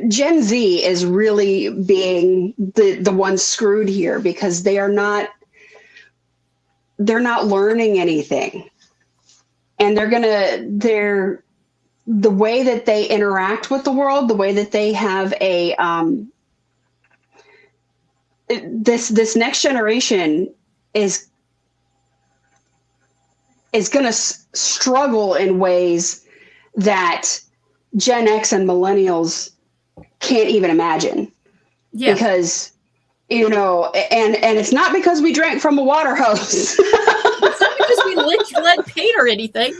B: Gen Z is really being the one screwed here because they're not learning anything. And the way that they interact with the world, the way that they have this next generation is going to struggle in ways that Gen X and millennials can't even imagine. Yeah. Because, and it's not because we drank from a water hose.
A: It's not because we lead paint or anything.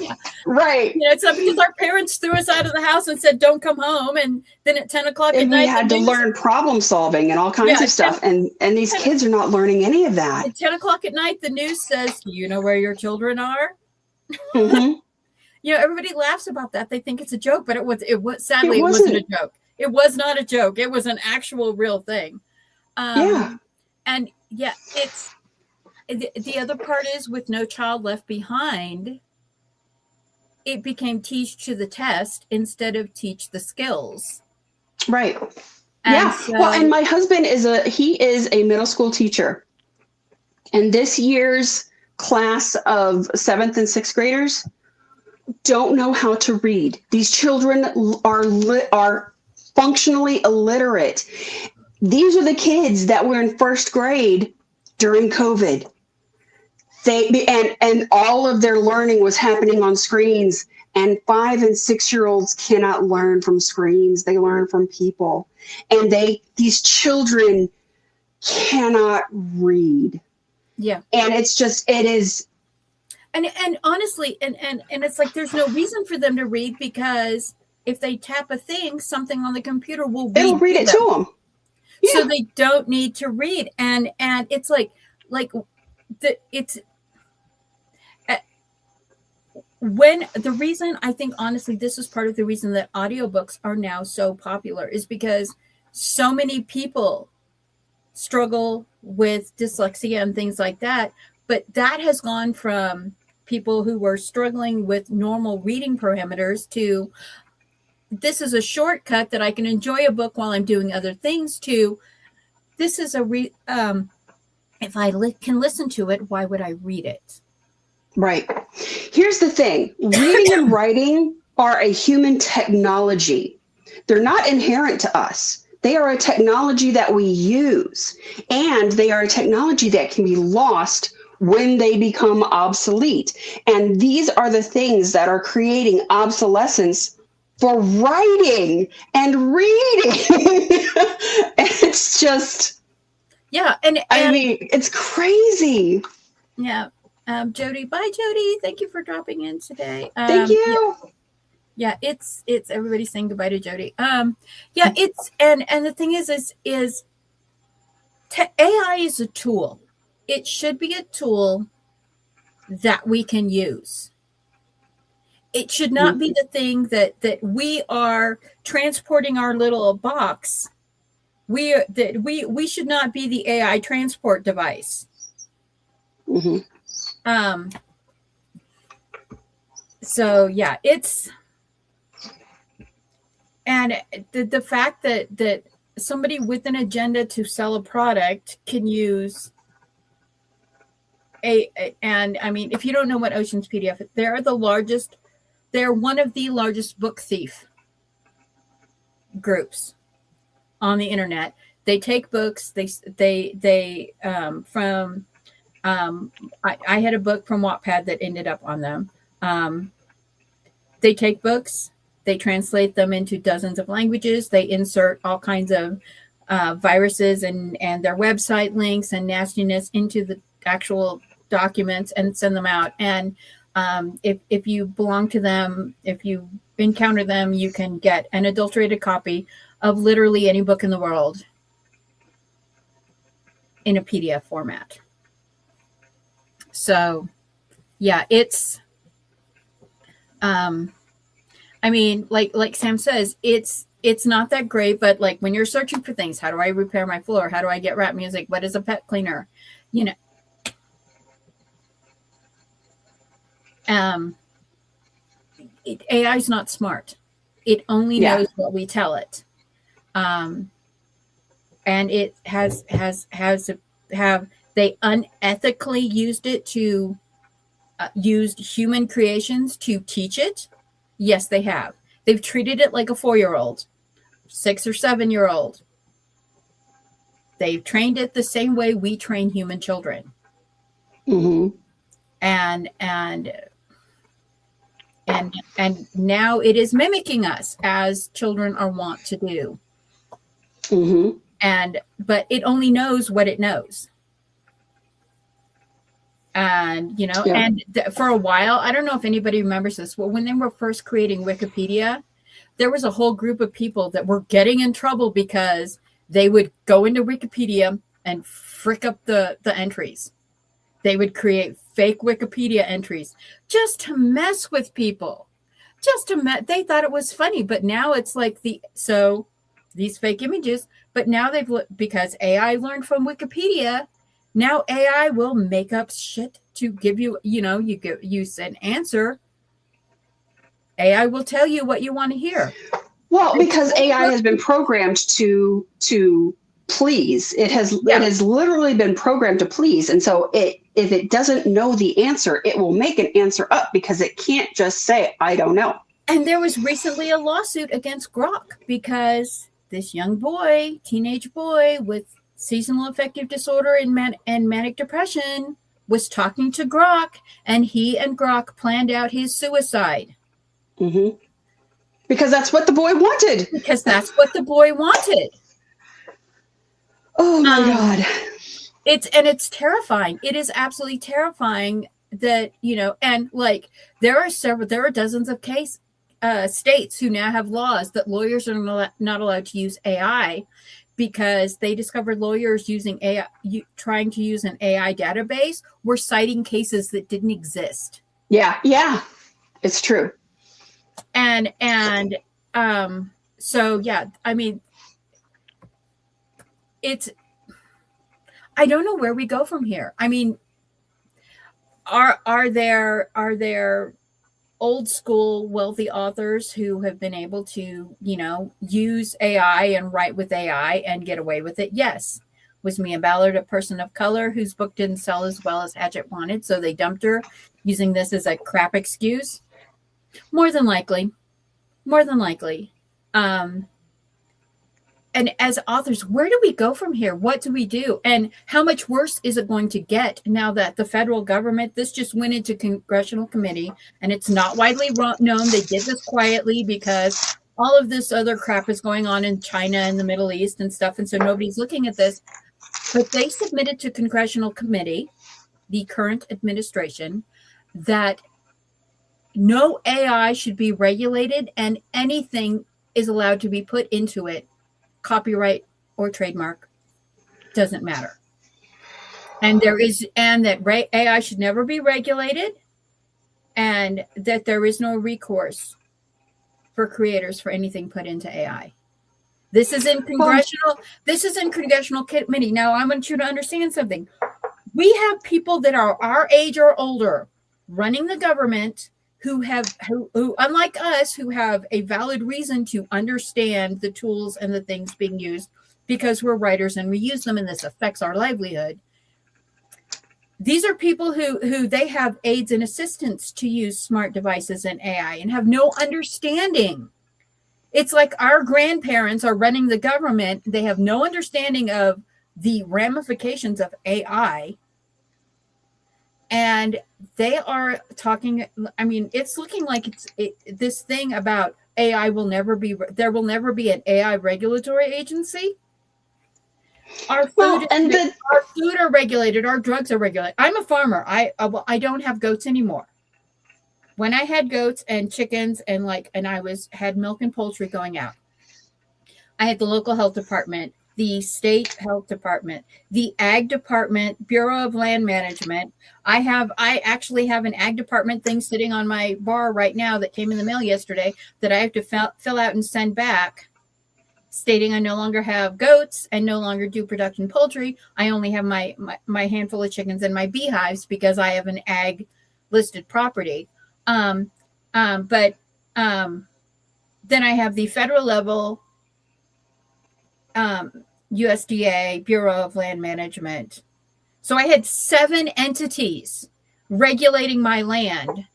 B: Right.
A: It's not because our parents threw us out of the house and said, "Don't come home." And then at 10 o'clock at night,
B: we had to learn problem solving and all kinds of stuff. And these kids are not learning any of that.
A: At 10 o'clock at night, the news says, "Do you know where your children are?"
B: Mm-hmm.
A: Everybody laughs about that. They think it's a joke, but sadly, it wasn't a joke. It was not a joke. It was an actual real thing. And it's the other part is with No Child Left Behind, it became teach to the test instead of teach the skills.
B: Right. And and my husband is a middle school teacher. And this year's class of 7th and 6th graders don't know how to read. These children are functionally illiterate. These are the kids that were in 1st grade during COVID. And all of their learning was happening on screens. And 5 and 6 year olds cannot learn from screens. They learn from people. And these children cannot read.
A: Yeah.
B: And it is.
A: And honestly, and it's like there's no reason for them to read, because if they tap a thing, something on the computer it'll read it to them. Yeah. So they don't need to read. And it's when the reason, I think honestly this is part of the reason that audiobooks are now so popular, is because so many people struggle with dyslexia and things like that. But that has gone from people who were struggling with normal reading parameters to, this is a shortcut that I can enjoy a book while I'm doing other things, to, this is if I can listen to it, why would I read it?
B: Right. Here's the thing. Reading and writing are a human technology. They're not inherent to us. They are a technology that we use, and they are a technology that can be lost when they become obsolete. And these are the things that are creating obsolescence for writing and reading. It's just,
A: yeah. And
B: I mean, it's crazy.
A: Yeah. Jody, bye Jody. Thank you for dropping in today.
B: Thank you.
A: Yeah, it's everybody's saying goodbye to Jody. Yeah, it's and the thing is AI is a tool. It should be a tool that we can use. It should not be the thing that we are transporting our little box. We should not be the AI transport device.
B: Mm-hmm.
A: So yeah, it's, and the fact that somebody with an agenda to sell a product can use and I mean, if you don't know what Ocean's PDF, they're one of the largest book thief groups on the internet. They take books, I had a book from Wattpad that ended up on them. They take books, they translate them into dozens of languages, they insert all kinds of viruses and their website links and nastiness into the actual documents and send them out. And if you belong to them, if you encounter them, you can get an adulterated copy of literally any book in the world in a PDF format. So yeah, it's I mean, like Sam says, it's not that great, but like when you're searching for things, how do I repair my floor? How do I get rap music? What is a pet cleaner? You know, AI is not smart. It only knows what we tell it. And it have they unethically used it to used human creations to teach it? Yes, they have. They've treated it like a 4-year-old, 6 or 7-year-old. They've trained it the same way we train human children.
B: Mm-hmm. And
A: now it is mimicking us as children are wont to do.
B: Mm-hmm.
A: But it only knows what it knows. And, you know, for a while, I don't know if anybody remembers this, but when they were first creating Wikipedia, there was a whole group of people that were getting in trouble because they would go into Wikipedia and frick up the entries. They would create fake Wikipedia entries just to mess with people. They thought it was funny, but now it's like these fake images, but now because AI learned from Wikipedia, now AI will make up shit to give you, you said answer. AI will tell you what you want to hear.
B: Well, because AI has been programmed to please. It has literally been programmed to please. And so if it doesn't know the answer, it will make an answer up because it can't just say, I don't know.
A: And there was recently a lawsuit against Grok because this teenage boy with seasonal affective disorder and manic depression was talking to Grok, and he and Grok planned out his suicide.
B: Mm-hmm. Because that's what the boy wanted.
A: Because that's what the boy wanted.
B: Oh my God.
A: It's terrifying. It is absolutely terrifying that, and like there are dozens of states who now have laws that lawyers are not allowed to use AI because they discovered lawyers using AI, trying to use an AI database, were citing cases that didn't exist.
B: Yeah, it's true.
A: And so yeah, I mean, I don't know where we go from here. I mean, are there old school wealthy authors who have been able to, use AI and write with AI and get away with it? Yes. Was Mia Ballard a person of color whose book didn't sell as well as Hatchett wanted, so they dumped her using this as a crap excuse? More than likely. And as authors, where do we go from here? What do we do? And how much worse is it going to get now that the federal government, this just went into congressional committee, and it's not widely known. They did this quietly because all of this other crap is going on in China and the Middle East and stuff. And so nobody's looking at this. But they submitted to congressional committee, the current administration, that no AI should be regulated and anything is allowed to be put into it. Copyright or trademark, doesn't matter. And that AI should never be regulated, and that there is no recourse for creators for anything put into AI. This is in congressional committee. Now I want you to understand something. We have people that are our age or older running the government who unlike us, who have a valid reason to understand the tools and the things being used because we're writers and we use them and this affects our livelihood. These are people who they have aides and assistants to use smart devices and AI and have no understanding. It's like our grandparents are running the government. They have no understanding of the ramifications of AI. And they are talking, I mean, it's looking like this thing about AI there will never be an AI regulatory agency. Our food are regulated, our drugs are regulated. I'm a farmer. I don't have goats anymore. When I had goats and chickens and I had milk and poultry going out, I had the local health department, the state health department, the ag department, Bureau of Land Management. I actually have an ag department thing sitting on my bar right now that came in the mail yesterday that I have to fill out and send back, stating I no longer have goats and no longer do production poultry. I only have my handful of chickens and my beehives because I have an ag listed property. But then I have the federal level USDA, Bureau of Land Management. So I had 7 entities regulating my land.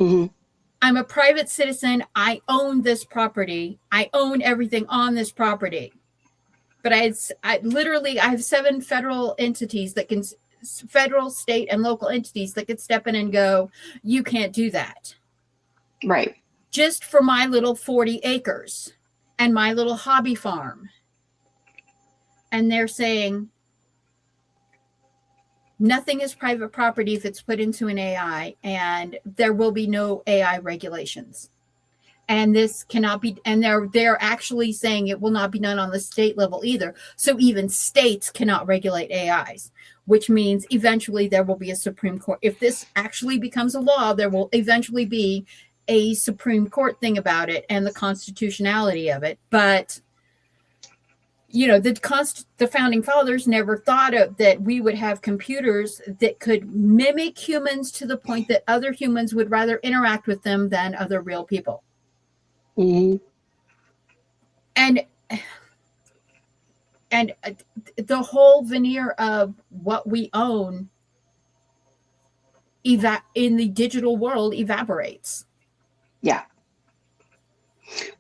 B: Mm-hmm.
A: I'm a private citizen. I own this property. I own everything on this property. But I have 7 federal entities federal, state, and local entities that could step in and go, you can't do that.
B: Right.
A: Just for my little 40 acres and my little hobby farm. And they're saying nothing is private property if it's put into an AI, and there will be no AI regulations. And this cannot be, and they're actually saying it will not be done on the state level either. So even states cannot regulate AIs, which means eventually there will be a Supreme Court. If this actually becomes a law, there will eventually be a Supreme Court thing about it and the constitutionality of it. But the founding fathers never thought that we would have computers that could mimic humans to the point that other humans would rather interact with them than other real people.
B: Mm-hmm.
A: And the whole veneer of what we own in the digital world evaporates.
B: Yeah.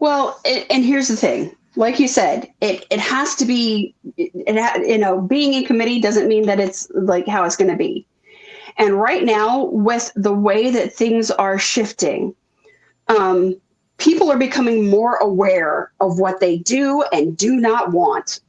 B: Well, and here's the thing. Like you said, it has to be, being in committee doesn't mean that it's like how it's going to be. And right now, with the way that things are shifting, people are becoming more aware of what they do and do not want.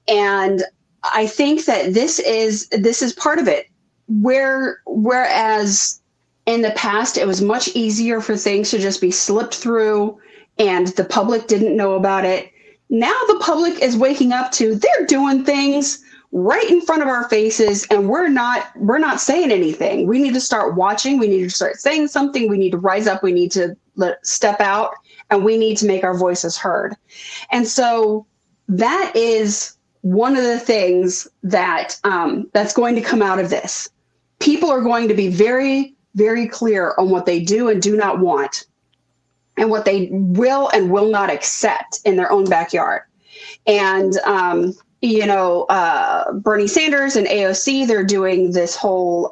B: And I think that this is part of it. Whereas in the past, it was much easier for things to just be slipped through and the public didn't know about it. Now the public is waking up to, they're doing things right in front of our faces and we're not saying anything. We need to start watching. We need to start saying something. We need to rise up. We need to step out, and we need to make our voices heard. And so that is one of the things that that's going to come out of this. People are going to be very, very clear on what they do and do not want, and what they will and will not accept in their own backyard. And, Bernie Sanders and AOC, they're doing this whole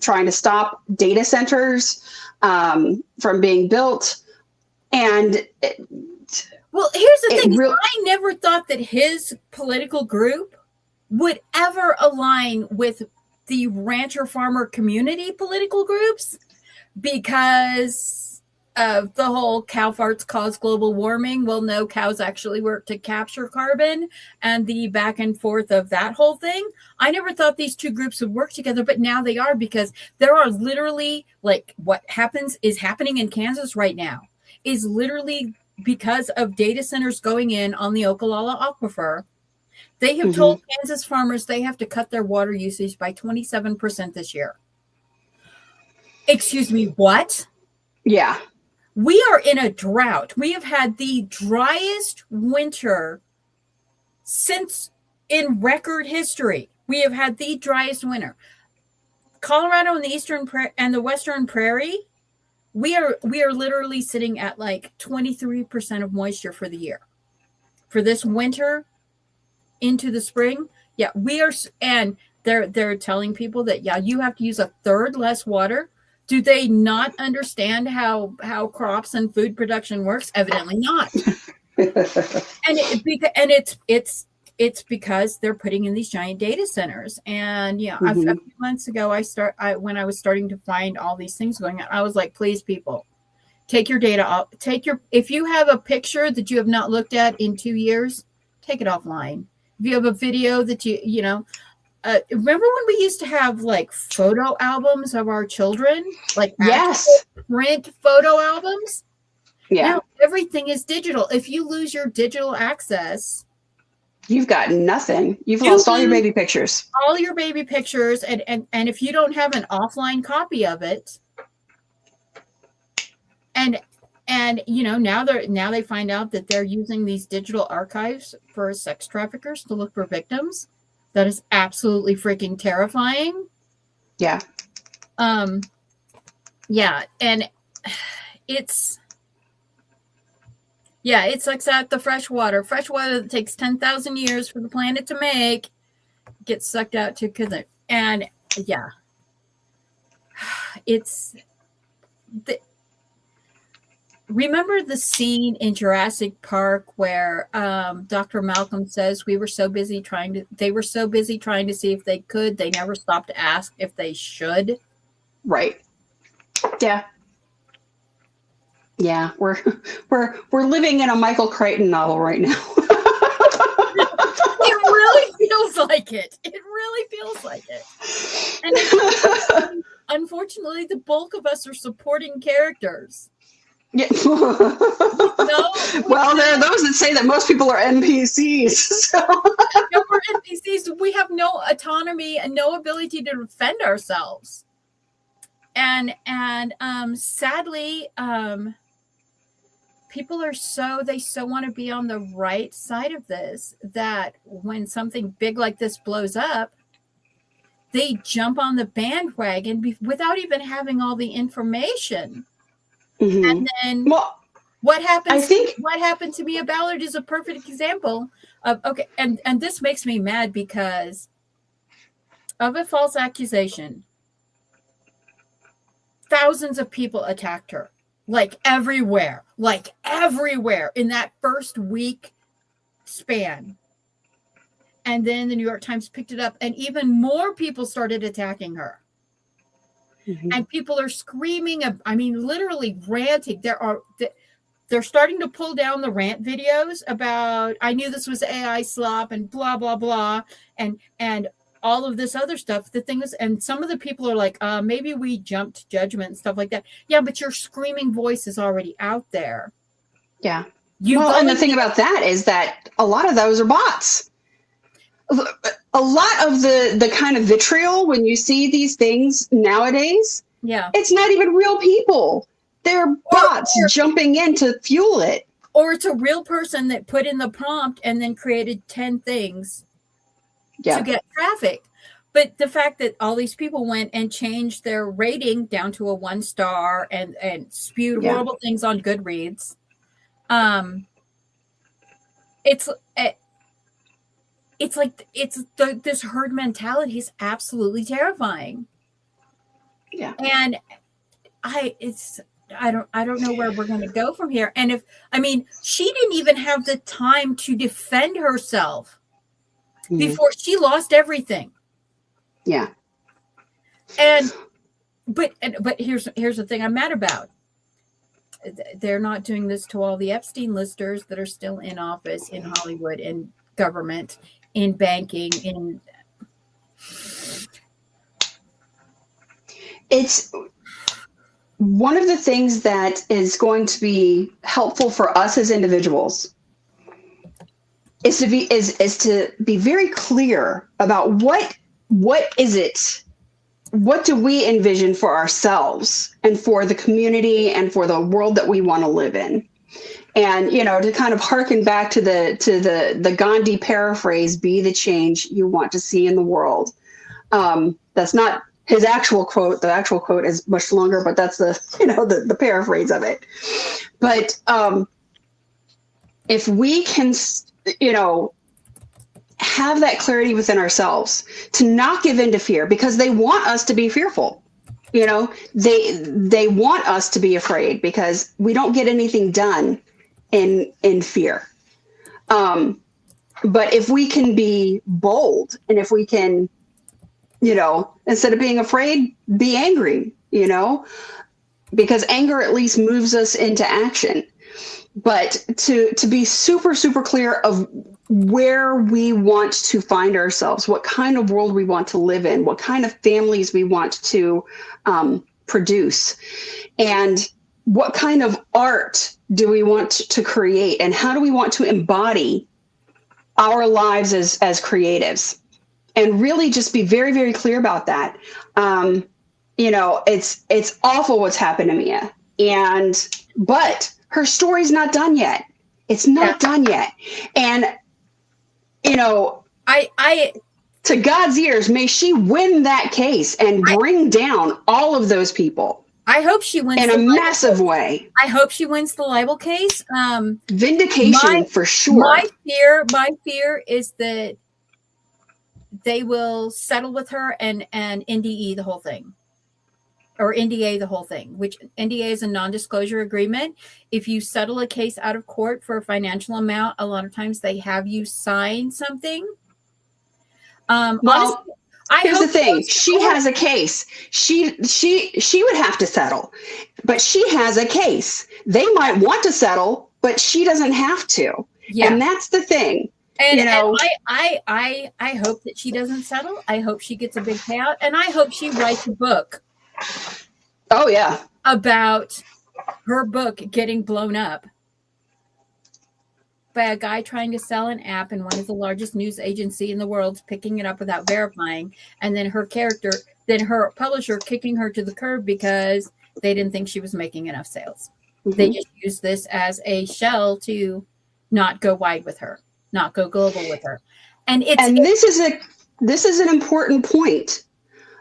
B: trying to stop data centers from being built. And
A: well, here's the thing. I never thought that his political group would ever align with the rancher farmer community political groups because of the whole cow farts cause global warming. Well, no, cows actually work to capture carbon, and the back and forth of that whole thing. I never thought these two groups would work together, but now they are, because there are literally, like, what is happening in Kansas right now is literally because of data centers going in on the Okalala Aquifer. They have told Kansas farmers they have to cut their water usage by 27% this year. Excuse me, what?
B: Yeah.
A: We are in a drought. We have had the driest winter since in record history. We have had the driest winter. Colorado and the eastern and the western prairie, we are literally sitting at like 23% of moisture for the year. For this winter into the spring, yeah, we are, and they're telling people that, yeah, you have to use a third less water. Do they not understand how crops and food production works? Evidently not. And it's because they're putting in these giant data centers. And yeah, a few months ago, when I was starting to find all these things going on, I was like, please, people, take your data off. If you have a picture that you have not looked at in 2 years, take it offline. If you have a video that remember when we used to have like photo albums of our children, like
B: yes,
A: print photo albums?
B: Yeah.
A: Now everything is digital. If you lose your digital access,
B: you've got nothing. You've lost all your baby pictures.
A: All your baby pictures, and if you don't have an offline copy of it, and now they find out that they're using these digital archives for sex traffickers to look for victims. That is absolutely freaking terrifying.
B: Yeah.
A: Yeah, and it's like that. The fresh water that takes 10,000 years for the planet to make gets sucked out to and yeah, it's remember the scene in Jurassic Park where Dr. Malcolm says they were so busy trying to see if they could. They never stopped to ask if they should.
B: Right. Yeah. Yeah. We're living in a Michael Crichton novel right now.
A: It really feels like it. It really feels like it. And unfortunately, the bulk of us are supporting characters.
B: Yeah. Well, there are those that say that most people are NPCs. So.
A: No, we're NPCs. We have no autonomy and no ability to defend ourselves. And sadly, people are so want to be on the right side of this that when something big like this blows up, they jump on the bandwagon without even having all the information. And then what happened to Mia Ballard is a perfect example of, okay, and this makes me mad because of a false accusation. Thousands of people attacked her, like everywhere in that first week span. And then the New York Times picked it up and even more people started attacking her. and people are screaming. I mean, literally ranting. They're starting to pull down the rant videos about, I knew this was AI slop and blah, blah, blah. And all of this other stuff. The thing is, and some of the people are like, maybe we jumped to judgment and stuff like that. Yeah, but your screaming voice is already out there.
B: Yeah. And the thing about that is that a lot of those are bots. A lot of the kind of vitriol when you see these things nowadays, it's not even real people. They're bots jumping in to fuel it.
A: Or it's a real person that put in the prompt and then created 10 things to get traffic. But the fact that all these people went and changed their rating down to a 1 star and spewed horrible things on Goodreads, it's like this herd mentality is absolutely terrifying.
B: Yeah,
A: and I don't know where we're going to go from here. And she didn't even have the time to defend herself before she lost everything.
B: Yeah.
A: But here's the thing I'm mad about. They're not doing this to all the Epstein listers that are still in office in Hollywood, in government, in banking,
B: It's one of the things that is going to be helpful for us as individuals is to be very clear about what is it, what do we envision for ourselves and for the community and for the world that we want to live in. And, to kind of harken back to the Gandhi paraphrase, be the change you want to see in the world. That's not his actual quote. The actual quote is much longer, but that's the paraphrase of it. But if we can, have that clarity within ourselves to not give in to fear, because they want us to be fearful. They want us to be afraid because we don't get anything done in fear. But if we can be bold, and if we can, instead of being afraid, be angry, because anger at least moves us into action. But to be super, super clear of where we want to find ourselves, what kind of world we want to live in, what kind of families we want to produce, and what kind of art do we want to create, and how do we want to embody our lives as creatives, and really just be very, very clear about that. It's awful what's happened to Mia, but her story's not done yet. It's not done yet. And, to God's ears, may she win that case and bring down all of those people.
A: I hope she wins
B: in a massive way.
A: I hope she wins the libel case.
B: Vindication for sure.
A: My fear is that they will settle with her and NDE the whole thing. Or NDA the whole thing, which NDA is a non-disclosure agreement. If you settle a case out of court for a financial amount, a lot of times they have you sign something.
B: Honestly, here's the thing. She has a case. She would have to settle, but she has a case. They might want to settle, but she doesn't have to. Yeah. And that's the thing.
A: And I hope that she doesn't settle. I hope she gets a big payout, and I hope she writes a book.
B: Oh yeah.
A: About her book getting blown up by a guy trying to sell an app, and one of the largest news agency in the world picking it up without verifying, and then her publisher kicking her to the curb because they didn't think she was making enough sales. Mm-hmm. They just used this as a shell to not go wide with her, not go global with her. This
B: is an important point.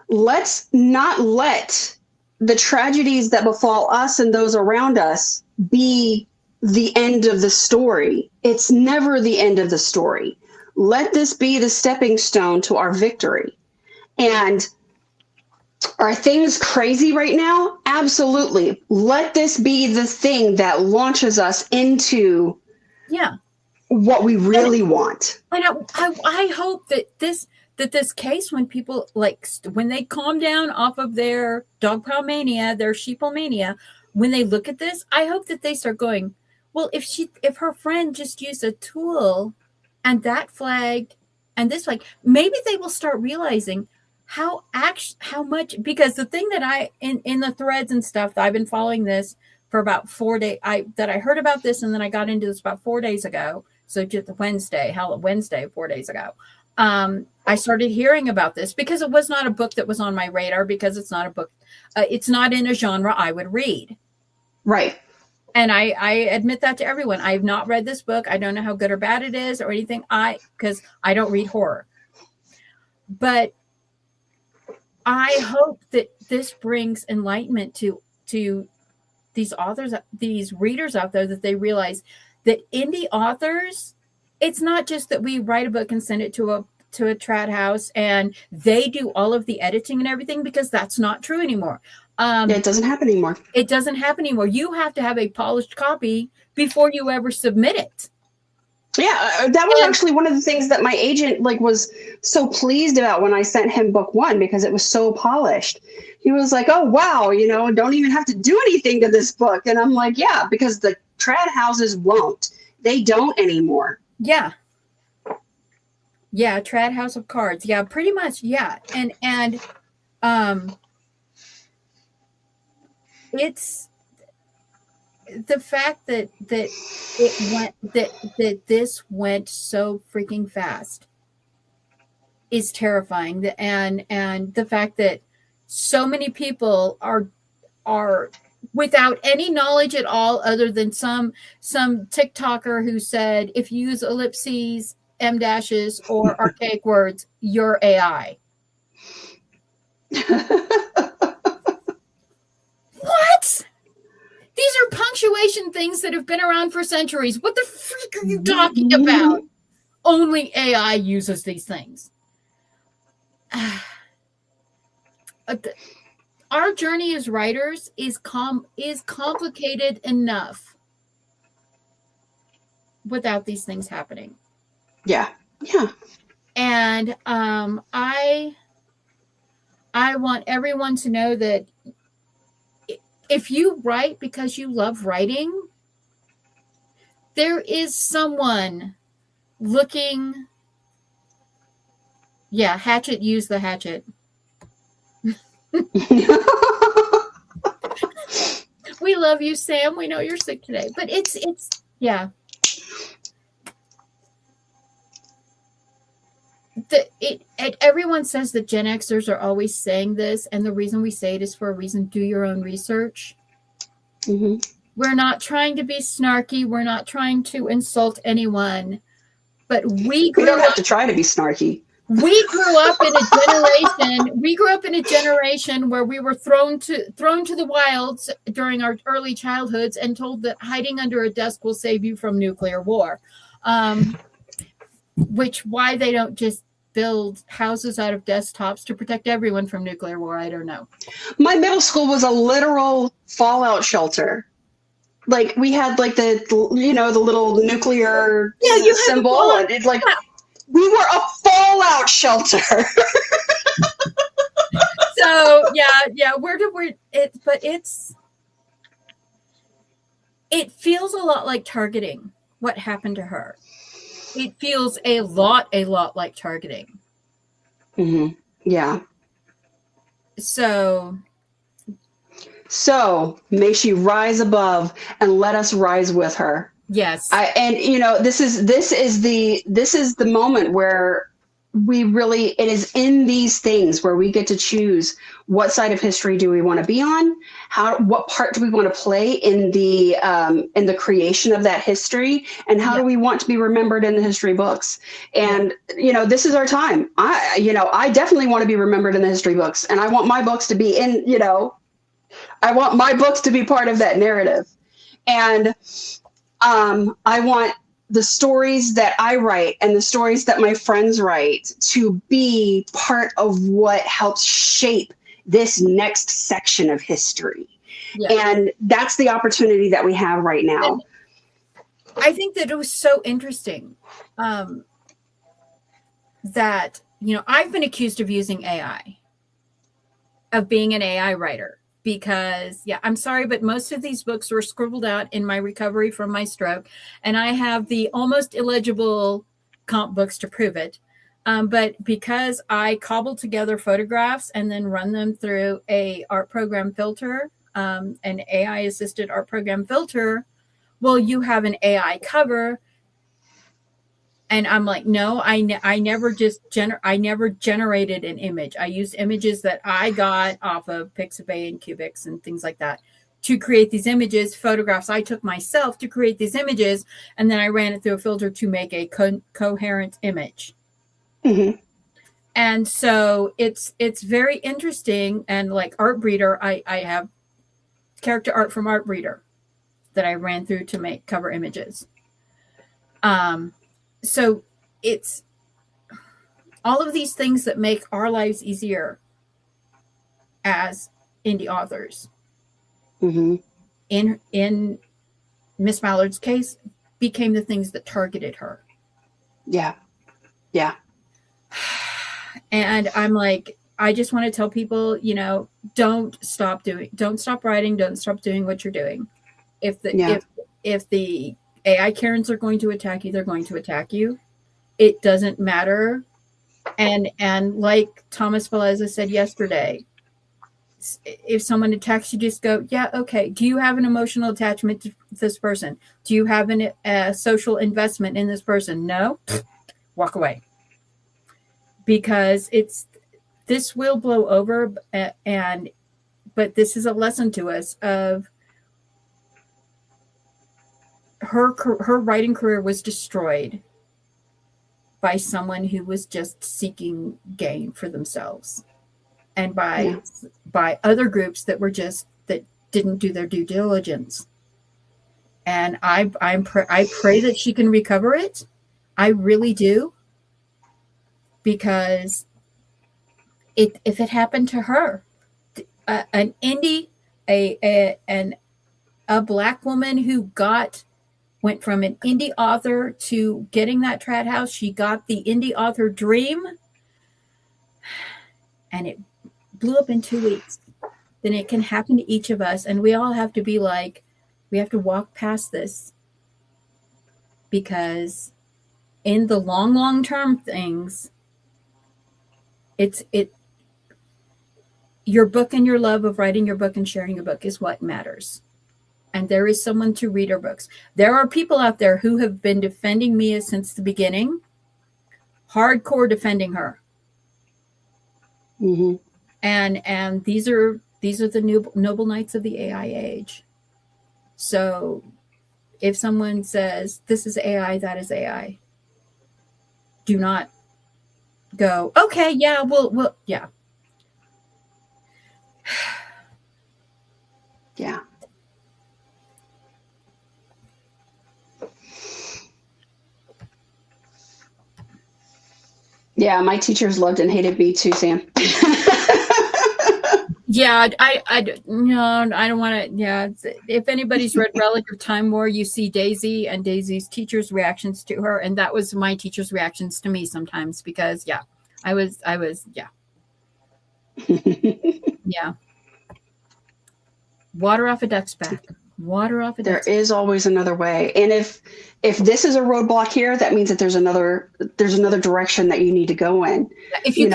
B: Let's not let the tragedies that befall us and those around us be the end of the story. It's never the end of the story. Let this be the stepping stone to our victory. And are things crazy right now? Absolutely. Let this be the thing that launches us into what we really want.
A: And I hope that that this case, when people when they calm down off of their dogpile mania, their sheeple mania, when they look at this, I hope that they start going, well, if her friend just used a tool and that flagged and this flag, maybe they will start realizing how much, because the thing that in the threads and stuff, that I've been following this for about 4 days, that I heard about this, and then I got into this about 4 days ago. So just Wednesday, 4 days ago. I started hearing about this because it was not a book that was on my radar, because it's not a book. It's not in a genre I would read.
B: Right.
A: And I admit that to everyone. I've not read this book. I don't know how good or bad it is or anything. Because I don't read horror. But I hope that this brings enlightenment to these authors, these readers out there, that they realize that indie authors, it's not just that we write a book and send it to a trad house and they do all of the editing and everything, because that's not true anymore.
B: It doesn't happen anymore.
A: It doesn't happen anymore. You have to have a polished copy before you ever submit it.
B: Yeah, that was actually one of the things that my agent was so pleased about when I sent him book 1, because it was so polished. He was like, "Oh, wow, don't even have to do anything to this book." And I'm like, "Yeah, because the trad houses won't. They don't anymore."
A: Yeah. Yeah, trad house of cards. Yeah, pretty much. Yeah. And it's the fact that this went so freaking fast is terrifying. And the fact that so many people are without any knowledge at all, other than some TikToker who said, if you use ellipses, em dashes, or archaic words, you're AI. What? These are punctuation things that have been around for centuries. What the freak are you talking about? Only AI uses these things. Our journey as writers is complicated enough without these things happening.
B: Yeah. Yeah.
A: And I want everyone to know that if you write because you love writing, there is someone looking. Yeah, Hatchett used the hatchet. We love you, Sam. We know you're sick today, but it's yeah. Everyone says that Gen Xers are always saying this, and the reason we say it is for a reason. Do your own research.
B: Mm-hmm.
A: We're not trying to be snarky. We're not trying to insult anyone, but we
B: don't have to try to be snarky.
A: We grew up in a generation. We grew up in a generation where we were thrown to the wilds during our early childhoods and told that hiding under a desk will save you from nuclear war. Why they don't just build houses out of desktops to protect everyone from nuclear war, I don't know.
B: My middle school was a literal fallout shelter. We had the little nuclear symbol, and it's we were a fallout shelter.
A: So yeah. It feels a lot like targeting. What happened to her? It feels a lot like targeting.
B: Mm-hmm. Yeah.
A: So
B: may she rise above and let us rise with her.
A: Yes.
B: This is the moment where it is in these things where we get to choose what side of history do we want to be on, what part do we want to play in the creation of that history, and how do we want to be remembered in the history books. And this is our time. I definitely want to be remembered in the history books, and I want my books to be I want my books to be part of that narrative. And I want the stories that I write and the stories that my friends write to be part of what helps shape this next section of history. Yeah. And that's the opportunity that we have right now.
A: And I think that it was so interesting that I've been accused of using AI, of being an AI writer, because, I'm sorry, but most of these books were scribbled out in my recovery from my stroke, and I have the almost illegible comp books to prove it. But because I cobble together photographs and then run them through a art program filter, an AI assisted art program filter, well, you have an AI cover. And I'm like, no, I never generated an image. I used images that I got off of Pixabay and Cubics and things like that to create these images, photographs I took myself to create these images. And then I ran it through a filter to make a coherent image.
B: Mm-hmm.
A: And so it's very interesting. And like Artbreeder, I have character art from Artbreeder that I ran through to make cover images. So it's all of these things that make our lives easier as indie authors.
B: Mm-hmm.
A: In Miss Ballard's case, became the things that targeted her.
B: Yeah. Yeah.
A: And I'm like, I just want to tell people, don't stop writing, don't stop doing what you're doing. If the AI Karens are going to attack you, they're going to attack you. It doesn't matter. And like Thomas Veleza said yesterday, if someone attacks you, just go, yeah, okay. Do you have an emotional attachment to this person? Do you have a social investment in this person? No? Walk away. Because this will blow over, but this is a lesson to us of her writing career was destroyed by someone who was just seeking gain for themselves, and by other groups that didn't do their due diligence. And I pray that she can recover it. I really do, because if it happened to her, an indie, a Black woman who went from an indie author to getting that trad house. She got the indie author dream, and it blew up in 2 weeks. Then it can happen to each of us, and we all have to be like, we have to walk past this, because in the long term things, your book and your love of writing your book and sharing your book is what matters. And there is someone to read our books. There are people out there who have been defending Mia since the beginning, hardcore defending her.
B: Mm-hmm.
A: And these are the noble knights of the AI age. So if someone says this is AI, that is AI, do not go, okay, yeah, we'll yeah.
B: Yeah. Yeah, my teachers loved and hated me too, Sam.
A: Yeah, I don't want to. Yeah, if anybody's read Relic of Time War, you see Daisy and Daisy's teachers' reactions to her, and that was my teacher's reactions to me sometimes, because I was yeah. Water off a duck's back. Water off a duck's back.
B: There is always another way, and if this is a roadblock here, that means that there's another direction that you need to go in.
A: If you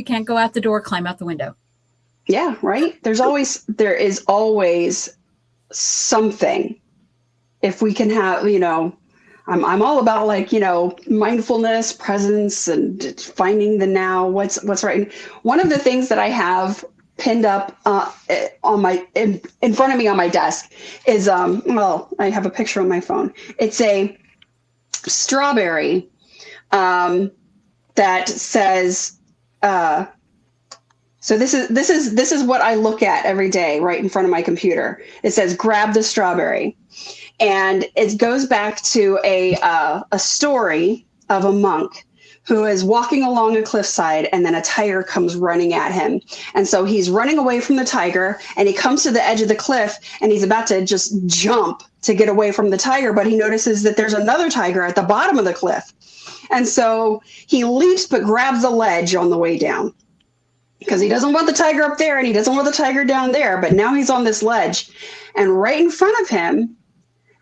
A: can't go out the door, climb out the window.
B: Yeah, right. There is always something. If we can have, I'm all about mindfulness, presence, and finding the now. What's right. And one of the things that I have pinned up in front of me on my desk is I have a picture on my phone. It's a strawberry that says. So this is what I look at every day right in front of my computer. It says, "Grab the strawberry." And it goes back to a story of a monk who is walking along a cliffside, and then a tiger comes running at him. And so he's running away from the tiger, and he comes to the edge of the cliff, and he's about to just jump to get away from the tiger, but he notices that there's another tiger at the bottom of the cliff. And so he leaps but grabs a ledge on the way down because he doesn't want the tiger up there and he doesn't want the tiger down there. But now he's on this ledge. And right in front of him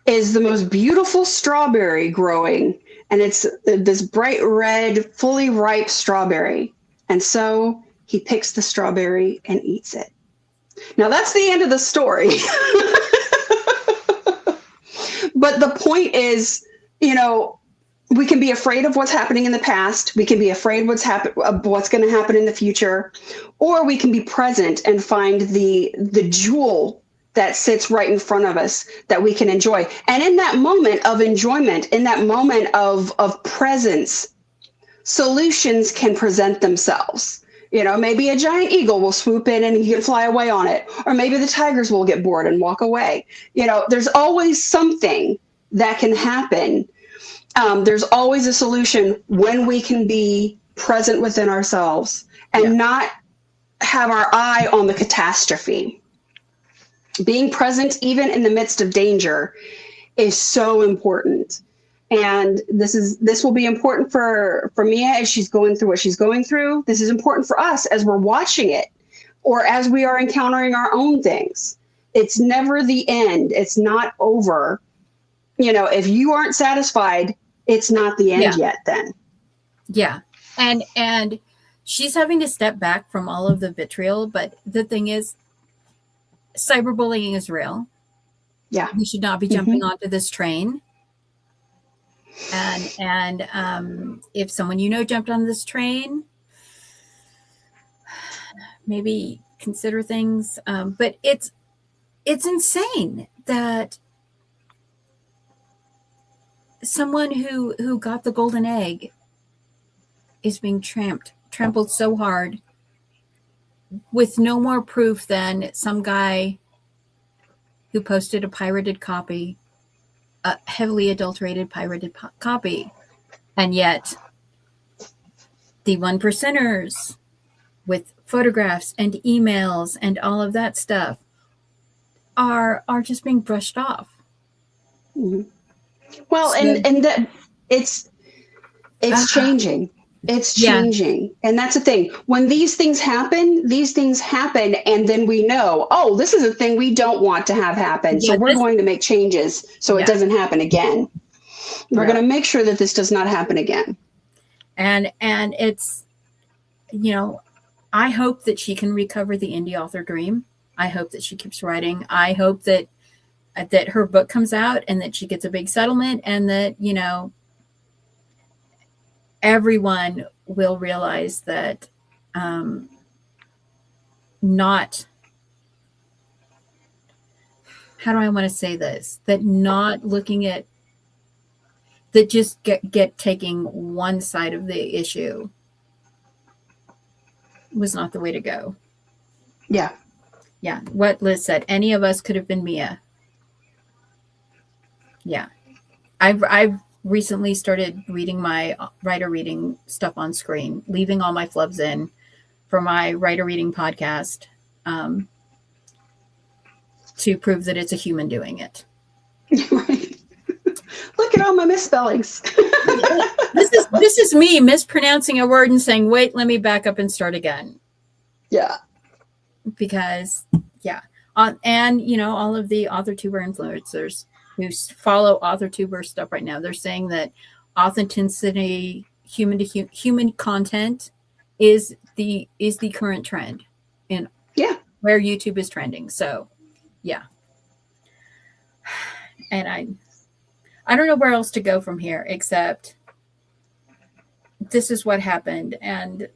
B: is the most beautiful strawberry growing. And it's this bright red, fully ripe strawberry. And so he picks the strawberry and eats it. Now that's the end of the story. But the point is, you know, we can be afraid of what's happening in the past. We can be afraid of what's going to happen in the future, or we can be present and find the jewel that sits right in front of us that we can enjoy. And in that moment of enjoyment, in that moment of presence, solutions can present themselves. You know, maybe a giant eagle will swoop in and he can fly away on it. Or maybe the tigers will get bored and walk away. You know, there's always something that can happen. There's always a solution when we can be present within ourselves and not have our eye on the catastrophe. Being present, even in the midst of danger, is so important. And this will be important for Mia as she's going through what she's going through. This is important for us as we're watching it or as we are encountering our own things. It's never the end. It's not over. You know, if you aren't satisfied, it's not the end yet then.
A: Yeah. And she's having to step back from all of the vitriol. But the thing is, cyberbullying is real.
B: Yeah.
A: We should not be jumping onto this train. And if someone you know jumped on this train, maybe consider things. But it's insane that someone who got the golden egg is being trampled so hard with no more proof than some guy who posted a pirated copy, a heavily adulterated pirated copy. And yet the 1%ers with photographs and emails and all of that stuff are just being brushed off.
B: Mm-hmm. Well, so, and that it's changing. It's changing. And that's the thing. When these things happen, and then we know, oh, this is a thing we don't want to have happen. So we're going to make changes so it doesn't happen again. We're going to make sure that this does not happen again. And
A: it's, you know, I hope that she can recover the indie author dream. I hope that she keeps writing. I hope that her book comes out and that she gets a big settlement and that, you know, everyone will realize that not, how do I want to say this? That not looking at, that just get taking one side of the issue was not the way to go.
B: Yeah.
A: Yeah. What Liz said, any of us could have been Mia. Yeah. I've recently started reading my writer reading stuff on screen, leaving all my flubs in for my writer reading podcast to prove that it's a human doing it.
B: Right. Look at all my misspellings.
A: This is me mispronouncing a word and saying, wait, let me back up and start again.
B: Yeah.
A: Because, and, you know, all of the AuthorTuber influencers who follow AuthorTuber stuff right now, they're saying that authenticity, human content is the current trend in where YouTube is trending. So, yeah. And I don't know where else to go from here except this is what happened, and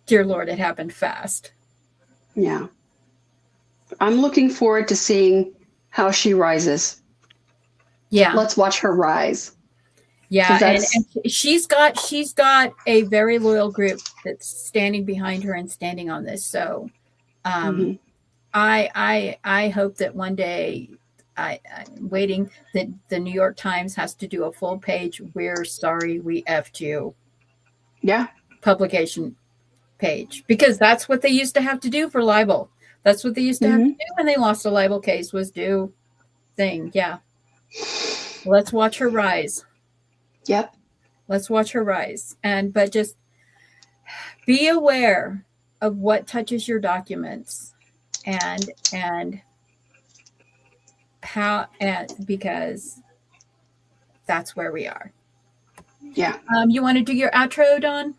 A: dear Lord, it happened fast.
B: Yeah. I'm looking forward to seeing how she rises.
A: Yeah.
B: Let's watch her rise.
A: Yeah. And she's got a very loyal group that's standing behind her and standing on this. So I hope that one day I'm waiting that the New York Times has to do a full page, we're sorry we effed you.
B: Yeah.
A: Publication page. Because that's what they used to have to do for libel. That's what they used to have to do when they lost a libel case, was do thing. Yeah. Let's watch her rise.
B: Yep.
A: Let's watch her rise. But just be aware of what touches your documents and how, because that's where we are.
B: Yeah.
A: You want to do your outro, Dawn?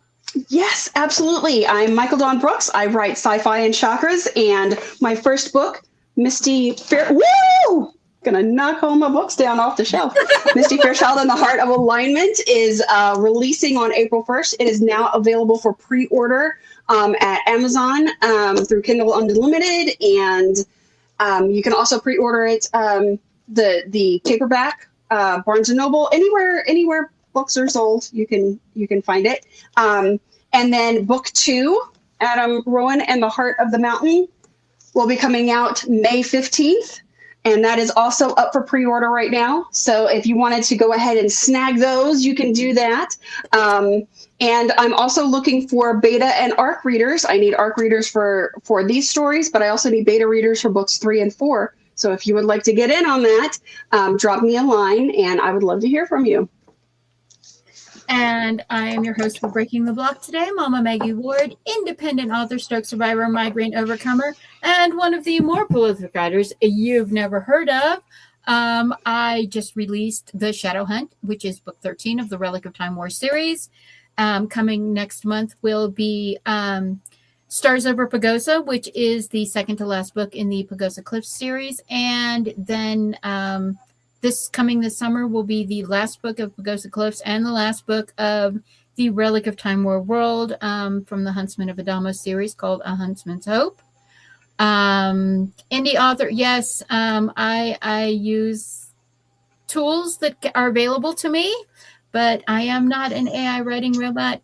B: Yes, absolutely. I'm Michael Dawn Brooks. I write sci-fi and chakras, and my first book, Misty Fair. Woo! Gonna knock all my books down off the shelf. Misty Fairchild and the Heart of Alignment is releasing on April 1st. It is now available for pre-order at Amazon through Kindle Unlimited, and you can also pre-order it the paperback, Barnes and Noble, anywhere books are sold. You can find it. And then book 2, Adam Rowan and the Heart of the Mountain, will be coming out May 15th. And that is also up for pre-order right now. So if you wanted to go ahead and snag those, you can do that. And I'm also looking for beta and ARC readers. I need ARC readers for these stories, but I also need beta readers for books 3 and 4. So if you would like to get in on that, drop me a line and I would love to hear from you.
A: And I am your host for Breaking the Block today, Mama Maggie Ward, independent author, stroke survivor, migraine overcomer, and one of the more prolific writers you've never heard of. I just released The Shadow Hunt, which is book 13 of the Relic of Time War series. Coming next month will be Stars Over Pagosa, which is the second to last book in the Pagosa Cliffs series. And then this summer will be the last book of Pagosa Cliffs and the last book of the Relic of Time War World from the Huntsman of Adamo series called A Huntsman's Hope. Indie author, yes, I use tools that are available to me, but I am not an AI writing robot.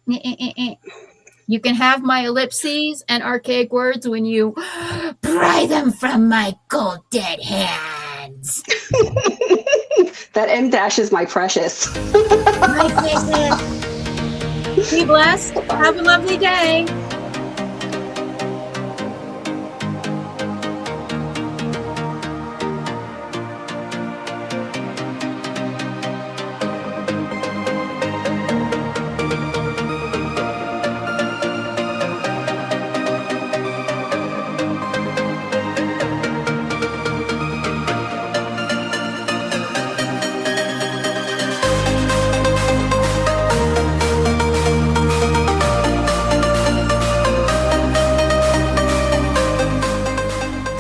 A: You can have my ellipses and archaic words when you pry them from my cold dead hands.
B: That M dash is my precious.
A: My precious. Be blessed. Have a lovely day.